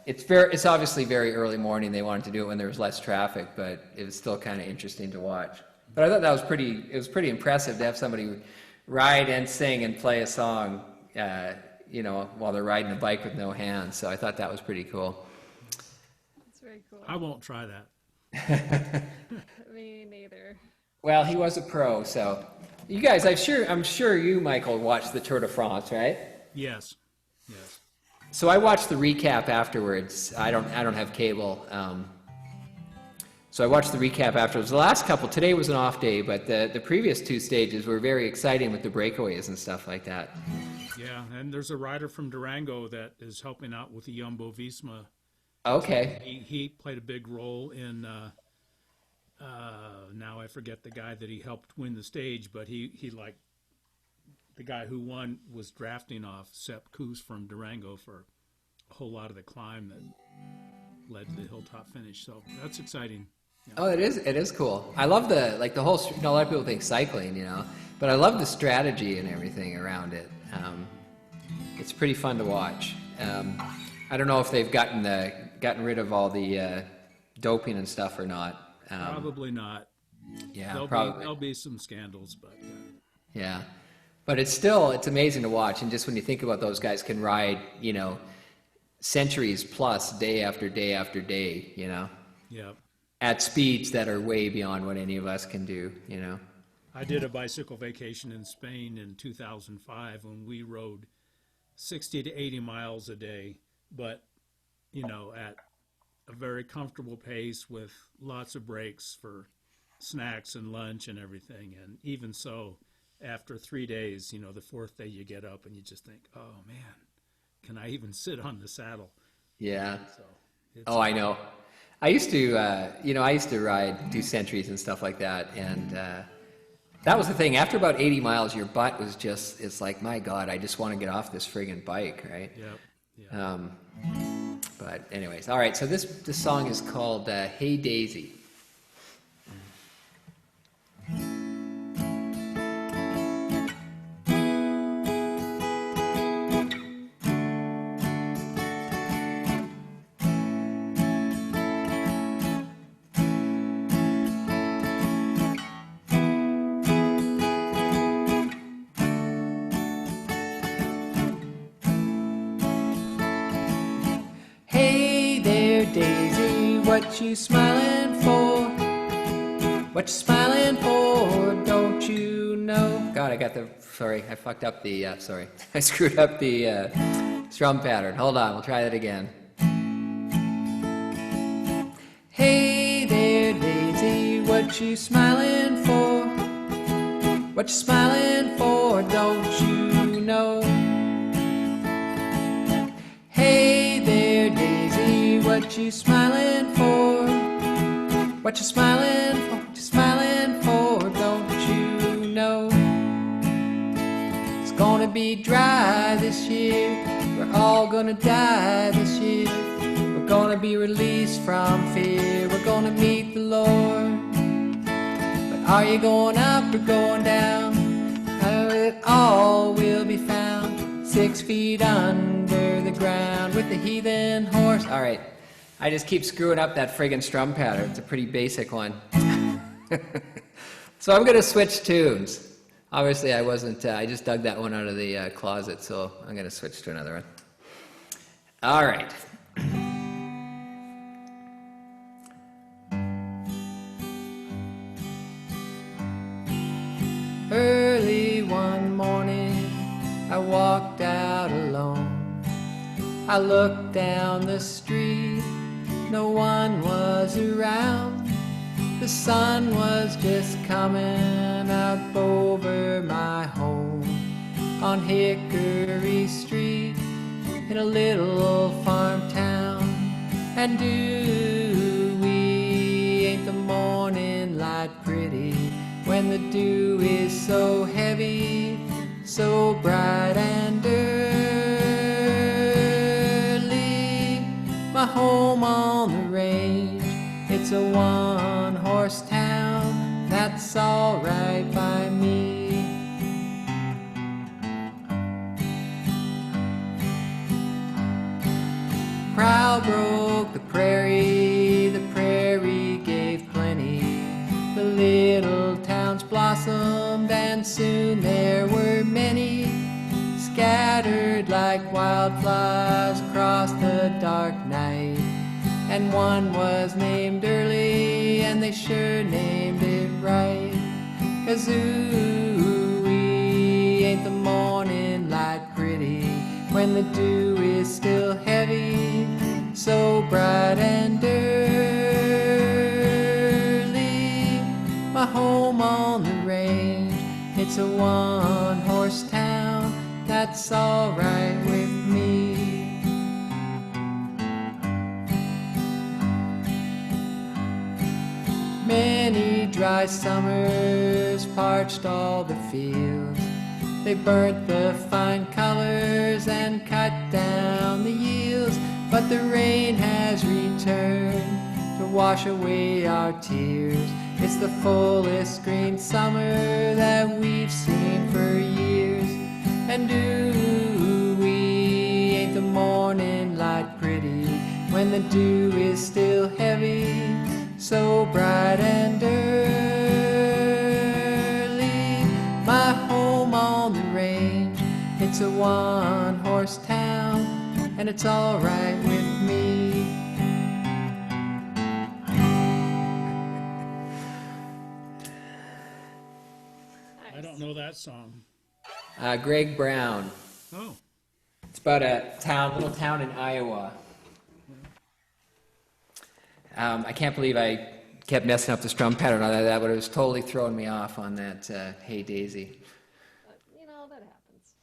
it's obviously very early morning. They wanted to do it when there was less traffic, but it was still kind of interesting to watch. But I thought it was pretty impressive to have somebody ride and sing and play a song, you know, while they're riding a bike with no hands. So I thought that was pretty cool. That's very cool. I won't try that. Me neither. Well, he was a pro, so you guys, I'm sure you, Michael, watched the Tour de France, right? Yes. So I watched the recap afterwards. I don't have cable, so I watched the recap afterwards. The last couple, today was an off day, but the previous two stages were very exciting with the breakaways and stuff like that. Yeah, and there's a rider from Durango that is helping out with the Jumbo Visma. Okay. He played a big role in. Now I forget the guy that he helped win the stage, but he like the guy who won was drafting off Sepp Kuss from Durango for a whole lot of the climb that led to the hilltop finish. So that's exciting. Yeah. Oh, it is cool. I love the whole, you know, a lot of people think cycling, you know, but I love the strategy and everything around it. It's pretty fun to watch. I don't know if they've gotten rid of all the doping and stuff or not. Probably not. Yeah, There'll be some scandals, but yeah, but it's amazing to watch. And just when you think about those guys can ride, you know, centuries plus day after day after day, you know, yeah. at speeds that are way beyond what any of us can do, you know. I did a bicycle vacation in Spain in 2005 when we rode 60 to 80 miles a day, but, you know, at a very comfortable pace with lots of breaks for snacks and lunch and everything. And even so, after 3 days, you know, the fourth day you get up and you just think, oh man, can I even sit on the saddle? Yeah. So I know. I used to ride, do centuries and stuff like that. And that was the thing. After about 80 miles, your butt was just, it's like, my God, I just want to get off this friggin' bike, right? Yep. But anyways, all right. So this song is called "Hey Daisy." Hey there, Daisy, what you smiling for? What you smiling for? Don't you know? God, I fucked up the, I screwed up the strum pattern. Hold on, we'll try that again. Hey there, Daisy, what you smiling for? What you smiling for? Don't you know? Hey there, Daisy, what you smiling for? What you smiling for? What you smiling for? Don't you know? It's gonna be dry this year. We're all gonna die this year. We're gonna be released from fear. We're gonna meet the Lord. But are you going up or going down? Oh, it all will be found 6 feet under the ground with the heathen horse. All right, I just keep screwing up that friggin' strum pattern. It's a pretty basic one. So I'm gonna switch tunes. Obviously, I just dug that one out of the closet, so I'm gonna switch to another one. All right. Early one morning, I walked out alone. I looked down the street, no one was around. The sun was just coming out over my home on Hickory Street in a little farm town. And dewy ain't the morning light pretty when the dew is so heavy, so bright and early. My home on the range, it's a one-horse town, that's all right by me. Prow broke the prairie gave plenty. The little towns blossomed, and soon there were many, scattered like wildflowers across the dark night. And one was named Early, and they sure named it right. 'Cause ooh-wee, ain't the morning light pretty when the dew is still heavy, so bright and early. My home on the range, it's a one-horse town, that's all right with me. Many dry summers parched all the fields. They burnt the fine colors and cut down the yields. But the rain has returned to wash away our tears. It's the fullest green summer that we've seen for years. And dewy ain't the morning light pretty when the dew is still heavy, so bright and early. My home on the range, it's a one-horse town, and it's all right with me. I don't know that song. Greg Brown. Oh, It's about a little town in Iowa. I can't believe I kept messing up the strum pattern on that, but it was totally throwing me off on that Hey Daisy. You know, that happens.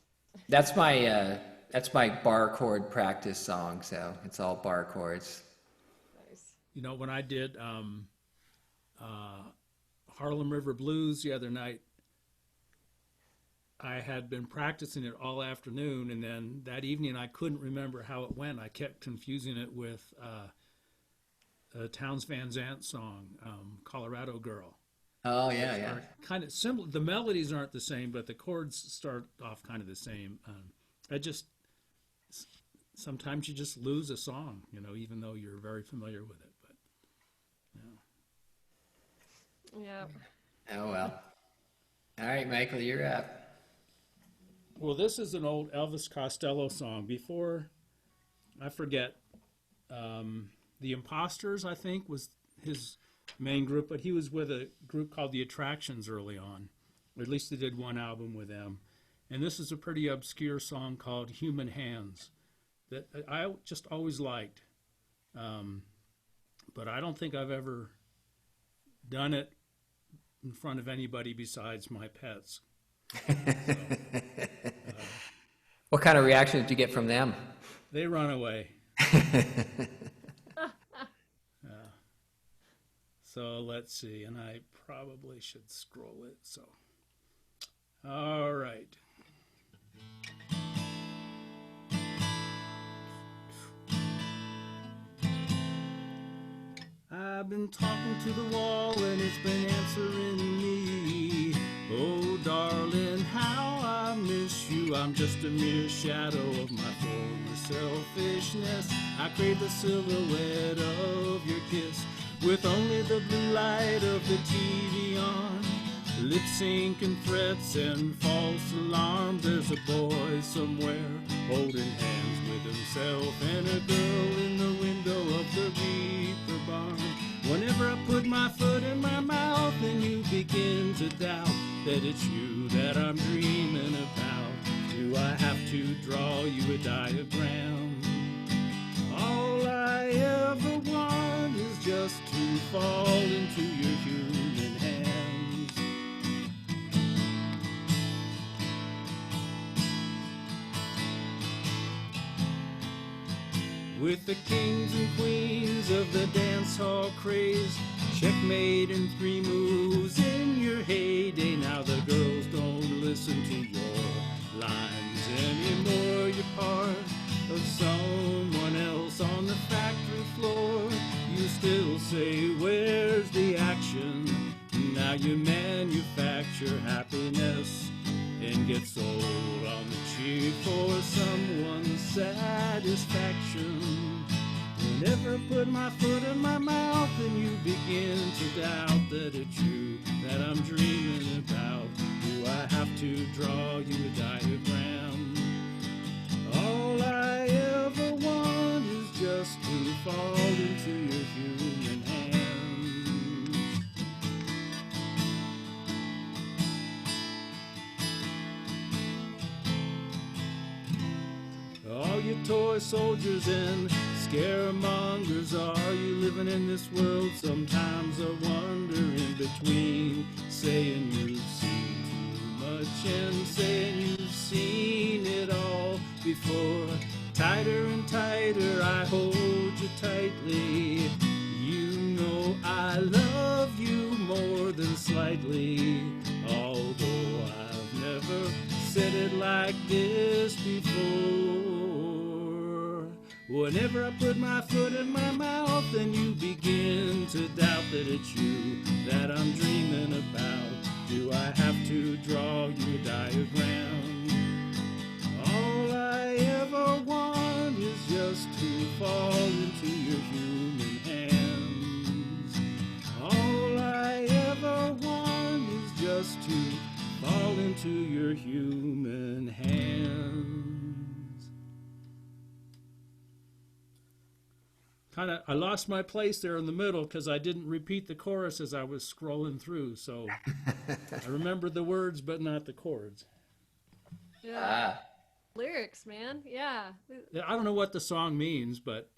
That's my bar chord practice song, so it's all bar chords. Nice. you know, when I did Harlem River Blues the other night, I had been practicing it all afternoon, and then that evening I couldn't remember how it went. I kept confusing it with a Townes Van Zandt song, Colorado Girl. Oh, yeah, yeah. Are kind of similar. The melodies aren't the same, but the chords start off kind of the same. Sometimes you just lose a song, you know, even though you're very familiar with it. But Yeah. Oh, well. All right, Michael, you're up. well, this is an old Elvis Costello song. Before I forget, the Imposters, I think, was his main group, but he was with a group called the Attractions early on. Or at least they did one album with them. And this is a pretty obscure song called Human Hands that I just always liked. But I don't think I've ever done it in front of anybody besides my pets. What kind of reaction did you get from them? They run away. So let's see, and I probably should scroll it. So, all right. I've been talking to the wall and it's been answering me. Oh, darling, how I miss you. I'm just a mere shadow of my former selfishness. I crave the silhouette of your kiss, with only the blue light of the TV on. Lip sync and threats and false alarm. There's a boy somewhere holding hands with himself and a girl in the window of the reaper barn. Whenever I put my foot in my mouth and you begin to doubt that it's you that I'm dreaming about, do I have to draw you a diagram? All I ever want is just to fall into your human hands. With the kings and queens of the dance hall craze, checkmate in 3 moves in your heyday. Now the girls don't listen to your lines anymore. You're part of someone else on the factory floor. You still say, where's the action? Now you manufacture happiness and get sold on the cheap for someone's satisfaction. Whenever I put my foot in my mouth and you begin to doubt that it's you that I'm dreaming about, do I have to draw you a diagram? All I ever want is just to fall into your human hands. All you toy soldiers and scaremongers, are you living in this world? Sometimes I wonder, in between saying you've seen too much and saying you've seen it all before. Tighter and tighter I hold you tightly. You know I love you more than slightly, although I've never said it like this before. Whenever I put my foot in my mouth and you begin to doubt that it's you that I'm dreaming about, do I have to draw you a diagram? All I ever want is just to fall into your human hands. All I ever want is just to fall into your human hands. I lost my place there in the middle because I didn't repeat the chorus as I was scrolling through, so I remember the words but not the chords. Yeah. Lyrics, man. Yeah. I don't know what the song means, but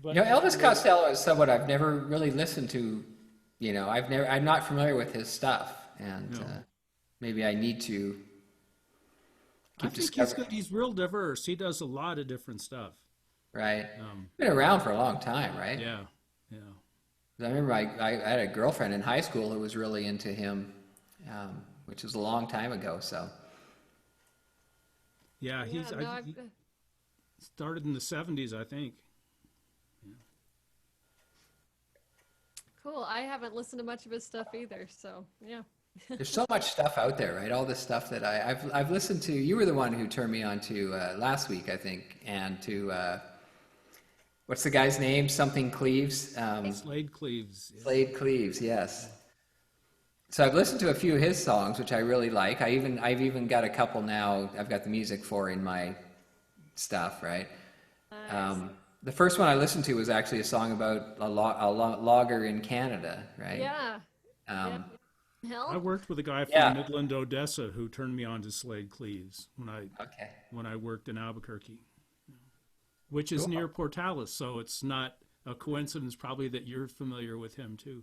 You know, Elvis Costello is someone I've never really listened to. You know, I'm not familiar with his stuff, and No. Maybe I need to I keep think he's discovering. good. He's real diverse. He does a lot of different stuff. Right, Um, been around for a long time, right? yeah, yeah. I remember I had a girlfriend in high school who was really into him, which was a long time ago. So Yeah, he started in the 70s, I think. Cool. I haven't listened to much of his stuff either, so yeah. there's so much stuff out there, right? All this stuff that I've listened to. You were the one who turned me on to last week, I think, and to what's the guy's name? Something Cleaves. Slade Cleaves. Yeah. Slade Cleaves, yes. So I've listened to a few of his songs, which I really like. I've even got a couple now. I've got the music for in my stuff, right? Nice. The first one I listened to was actually a song about a logger in Canada, right? Yeah. Um, I Hell. worked with a guy from Yeah. Midland, Odessa, who turned me on to Slade Cleaves Okay. when I worked in Albuquerque, which is Cool. near Portales. So it's not a coincidence, probably, that you're familiar with him too.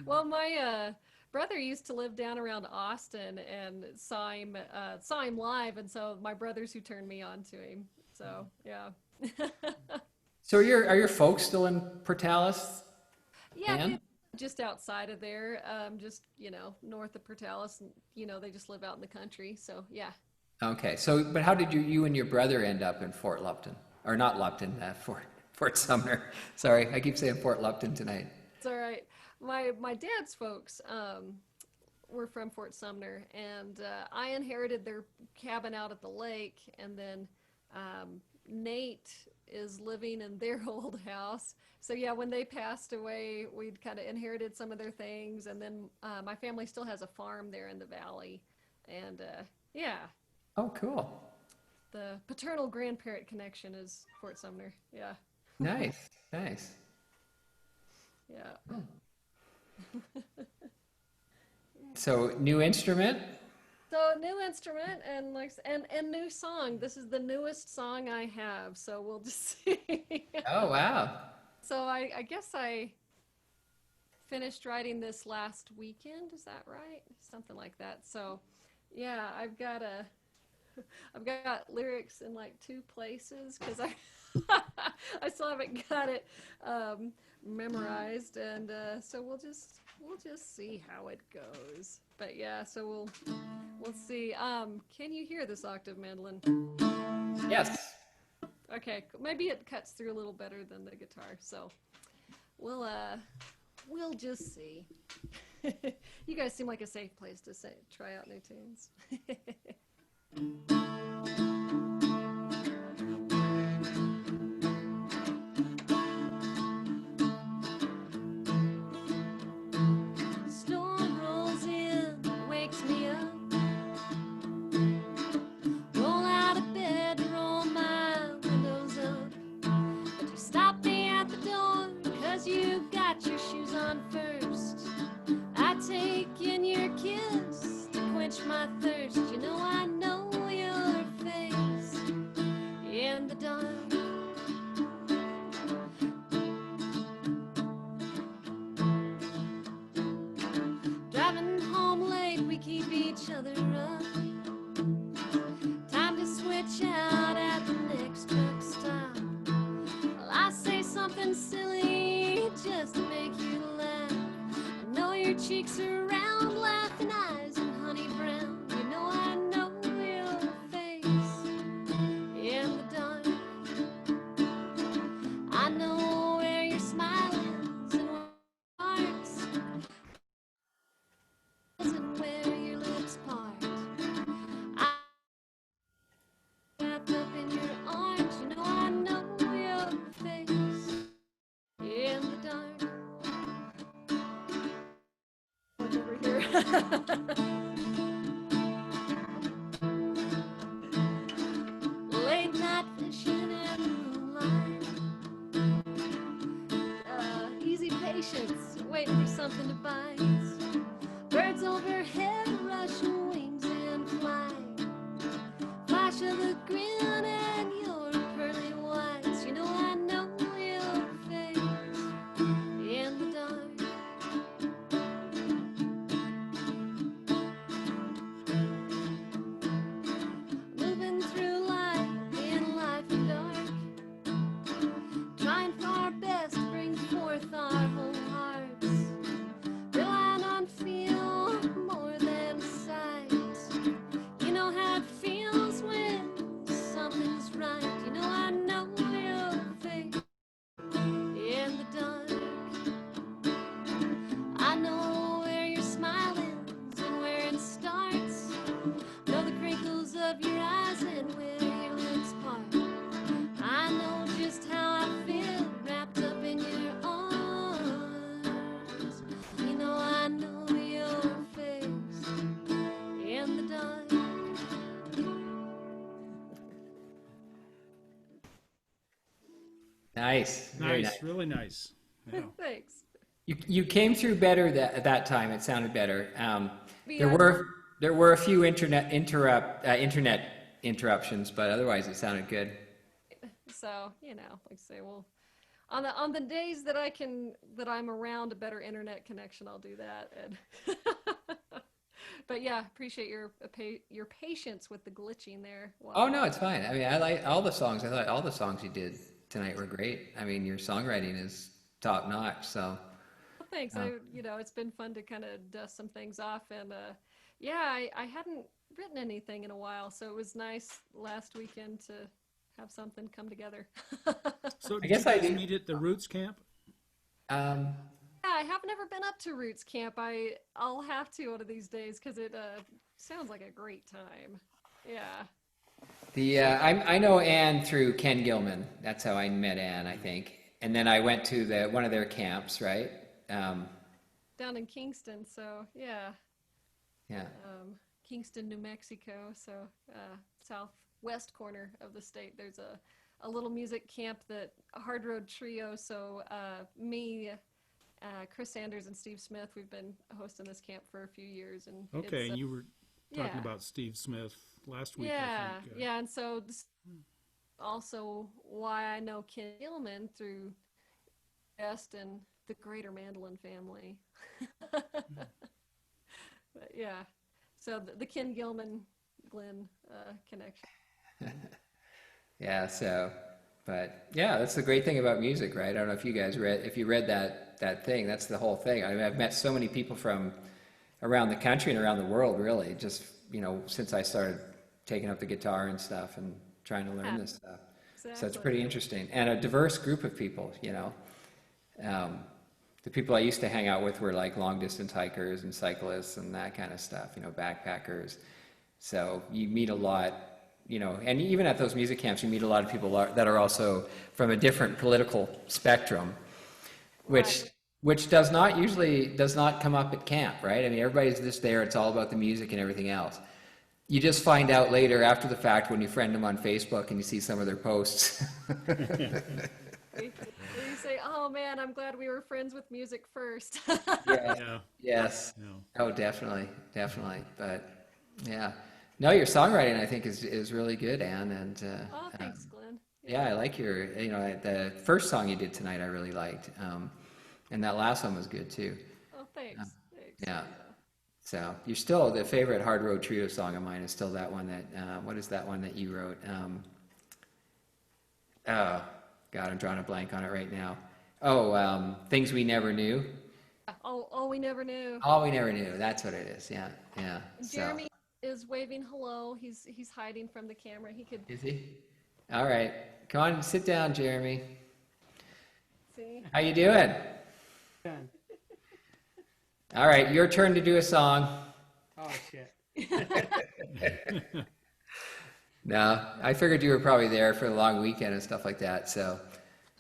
Well, my brother used to live down around Austin and saw him live, and so my brother's who turned me on to him. So yeah. So are your folks still in Portales? Yeah, And? they- just outside of there, just north of Portales, and they just live out in the country. So yeah. Okay. So, but how did you and your brother end up in Fort Lupton, or not Lupton, Fort Sumner? Sorry, I keep saying Fort Lupton tonight. It's all right. My dad's folks were from Fort Sumner, and I inherited their cabin out at the lake, and then Nate is living in their old house. So yeah, when they passed away, we'd kind of inherited some of their things, and then my family still has a farm there in the valley, and yeah, Oh, cool. the paternal grandparent connection is Fort Sumner. Yeah, Nice, nice. yeah. So, new instrument? So new instrument and and new song. This is the newest song I have, so we'll just see. Oh, wow. So I guess I finished writing this last weekend. Is that right? Something like that. So yeah, I've got lyrics in like two places because I I still haven't got it memorized, and so we'll just see how it goes. But yeah, so we'll see. Can you hear this octave mandolin? Yes. Okay, maybe it cuts through a little better than the guitar. So we'll just see. You guys seem like a safe place to try out new tunes. Storm rolls in, wakes me up. Roll out of bed, roll my windows up. But you stop me at the door, 'cause you got your shoes on first. I take in your kiss to quench my thirst. You know I know your face in the dark. Driving home late, we keep each other up. Time to switch out at the next truck stop. Well, I say something silly just to make you laugh. I know your cheeks are round, laughing eyes and honey brown. You know I know your face in the dark. I know where your smile is and where your heart's and where your lips part. I wrapped up in your arms, you know I know your face in the dark. Over here. Late night fishing in the moonlight. Easy patience, waiting for something to bite. Birds overhead, rushing wings and flight. Flash of the grin and your pearly whites. You know I know your face in the dark. Moving through life in life and dark. Trying for our best, bring forth our whole hearts. Relying on feel more than sight. You know how it feels when something's right. You know I know your face in the dark. I know where your smile ends and where it starts. Know the crinkles of your eyes and where your lips part. I know just how I feel wrapped up in your arms. You know I know your face in the dark. Nice. Very nice. Nice, really nice. Yeah. Thanks. You came through better at that time. It sounded better. Yeah. There were a few internet interruptions, but otherwise it sounded good. So, like I say, well, on the days that I'm around a better internet connection, I'll do that. And but yeah, appreciate your patience with the glitching there. Oh no, it's fine. I mean, I like all the songs. I thought all the songs you did tonight were great. I mean, your songwriting is top notch. So Well, thanks. It's been fun to kind of dust some things off, and yeah, I hadn't written anything in a while, so it was nice last weekend to have something come together. So I guess you I guys do- meet at the Roots Camp? um, Yeah, I have never been up to Roots Camp. I'll have to one of these days because it sounds like a great time. Yeah. I know Ann through Ken Gilman. That's how I met Ann, I think. And then I went to one of their camps, right? Down in Kingston, so yeah. Yeah. Kingston, New Mexico, so southwest corner of the state. There's a little music camp that Hard Road Trio. So me, Chris Sanders, and Steve Smith, we've been hosting this camp for a few years, and Okay, it's, and you were talking Yeah. about Steve Smith last week, Yeah, I think. yeah, and so this also why I know Ken Gilman through Est and the Greater Mandolin family. But yeah, so the Ken Gilman Glenn connection. Yeah, so, but yeah, that's the great thing about music, right? I don't know if you guys if you read that thing, that's the whole thing. I mean, I've met so many people from around the country and around the world, really, just, since I started taking up the guitar and stuff and trying to learn Yeah, this stuff. So it's exactly. pretty interesting. And a diverse group of people. The people I used to hang out with were like long distance hikers and cyclists and that kind of stuff, backpackers. So you meet a lot, and even at those music camps, you meet a lot of people that are also from a different political spectrum, which Right. which usually does not come up at camp, right? I mean, everybody's just there. It's all about the music and everything else. You just find out later after the fact when you friend them on Facebook and you see some of their posts. Where you say, "Oh man, I'm glad we were friends with music first." Yeah. Yeah, Yes. yeah. Oh, definitely, definitely. But yeah, no, your songwriting I think is really good, Anne. And Oh, thanks, Glenn. yeah, I like the first song you did tonight. I really liked, and that last one was good too. Oh, thanks. Thanks. Yeah. So you're still the favorite Hard Road Trio song of mine is still that one that what is that one that you wrote? Oh God, I'm drawing a blank on it right now. Oh, Things We Never Knew. Oh, we never knew. All We Never Knew. That's what it is. Yeah, yeah. So Jeremy is waving hello. He's hiding from the camera. He could is he? All right, come on, sit down, Jeremy. see. How you doing? Done. All right, your turn to do a song. Oh shit. No, I figured you were probably there for a long weekend and stuff like that, so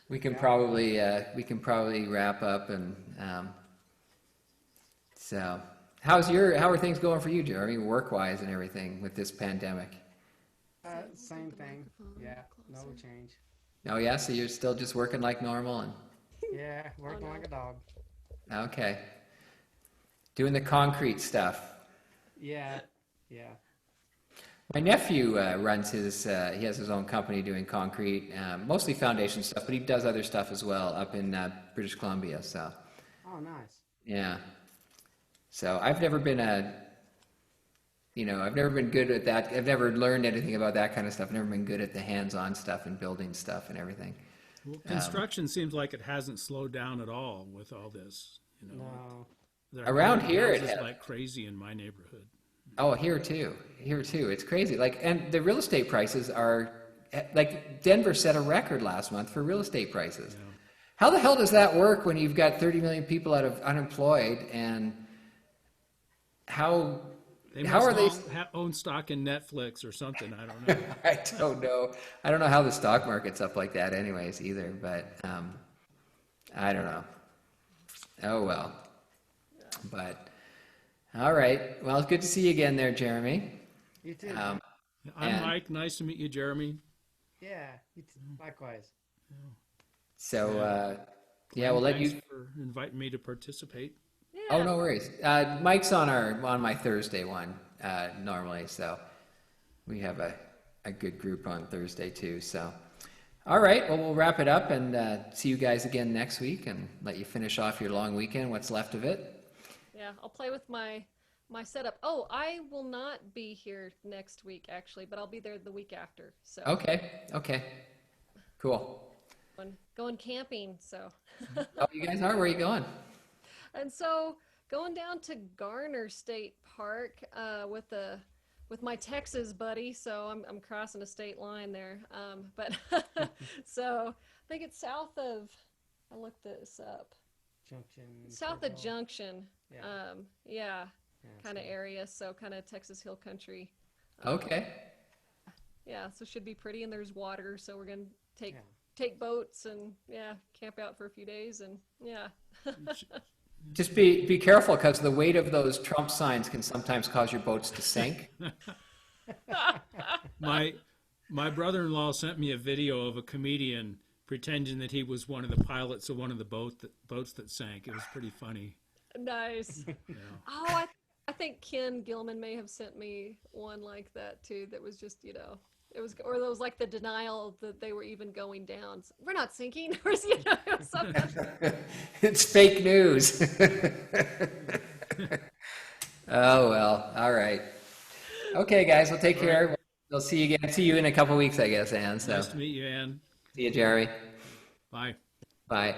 we can probably wrap up and so how are things going for you, Jeremy, work-wise and everything with this pandemic? Same thing. Yeah, no change. Oh yeah, so you're still just working like normal and Yeah, working like a dog. okay, doing the concrete stuff. Yeah, yeah. My nephew runs he has his own company doing concrete, mostly foundation stuff, but he does other stuff as well up in British Columbia. So, Oh, nice. yeah. So I've never been I've never been good at that. I've never learned anything about that kind of stuff. I've never been good at the hands-on stuff and building stuff and everything. Well, construction seems like it hasn't slowed down at all with all this. No. They're Around building here it houses has. like crazy in my neighborhood. Oh, here too. Here too. It's crazy. And the real estate prices are like Denver set a record last month for real estate prices. Yeah. How the hell does that work when you've got 30 million people out of unemployed and how They How must are they- all own stock in Netflix or something. I don't know. I don't know. I don't know how the stock market's up like that anyways either, but I don't know. Oh well. But all right. Well, it's good to see you again there, Jeremy. You too. Um, I'm And- Mike. Nice to meet you, Jeremy. yeah, you too. Likewise. so yeah, we'll let Thanks you. for inviting me to participate. Yeah. Oh, no worries. Mike's on my Thursday one normally, so we have a good group on Thursday too. So, all right. Well, we'll wrap it up and see you guys again next week, and let you finish off your long weekend. What's left of it? Yeah, I'll play with my setup. Oh, I will not be here next week actually, but I'll be there the week after. So Okay. Okay. Cool. going camping. So Oh, you guys are? Where are you going? and so going down to Garner State Park with my Texas buddy. So I'm crossing a state line there. But so I think it's south of. I looked this up. Junction. South of Circle. Junction. Yeah. Yeah, Yeah, kind of so- area. So kind of Texas Hill Country. Okay. Yeah, so should be pretty, and there's water, so we're gonna take Yeah. take boats and yeah, camp out for a few days, and yeah. Just be careful because the weight of those Trump signs can sometimes cause your boats to sink. My brother-in-law sent me a video of a comedian pretending that he was one of the pilots of one of the boats that sank. It was pretty funny. Nice. Yeah. Oh, I think Ken Gilman may have sent me one like that too. That was just, you know, it was, or it was like the denial that they were even going down. We're not sinking, or you know, it was something. It's fake news. Oh, well, all right. Okay, guys, well, take care. We'll see you again. See you in a couple weeks, I guess, Ann. So Nice to meet you, Ann. see you, Jeremy. Bye. Bye.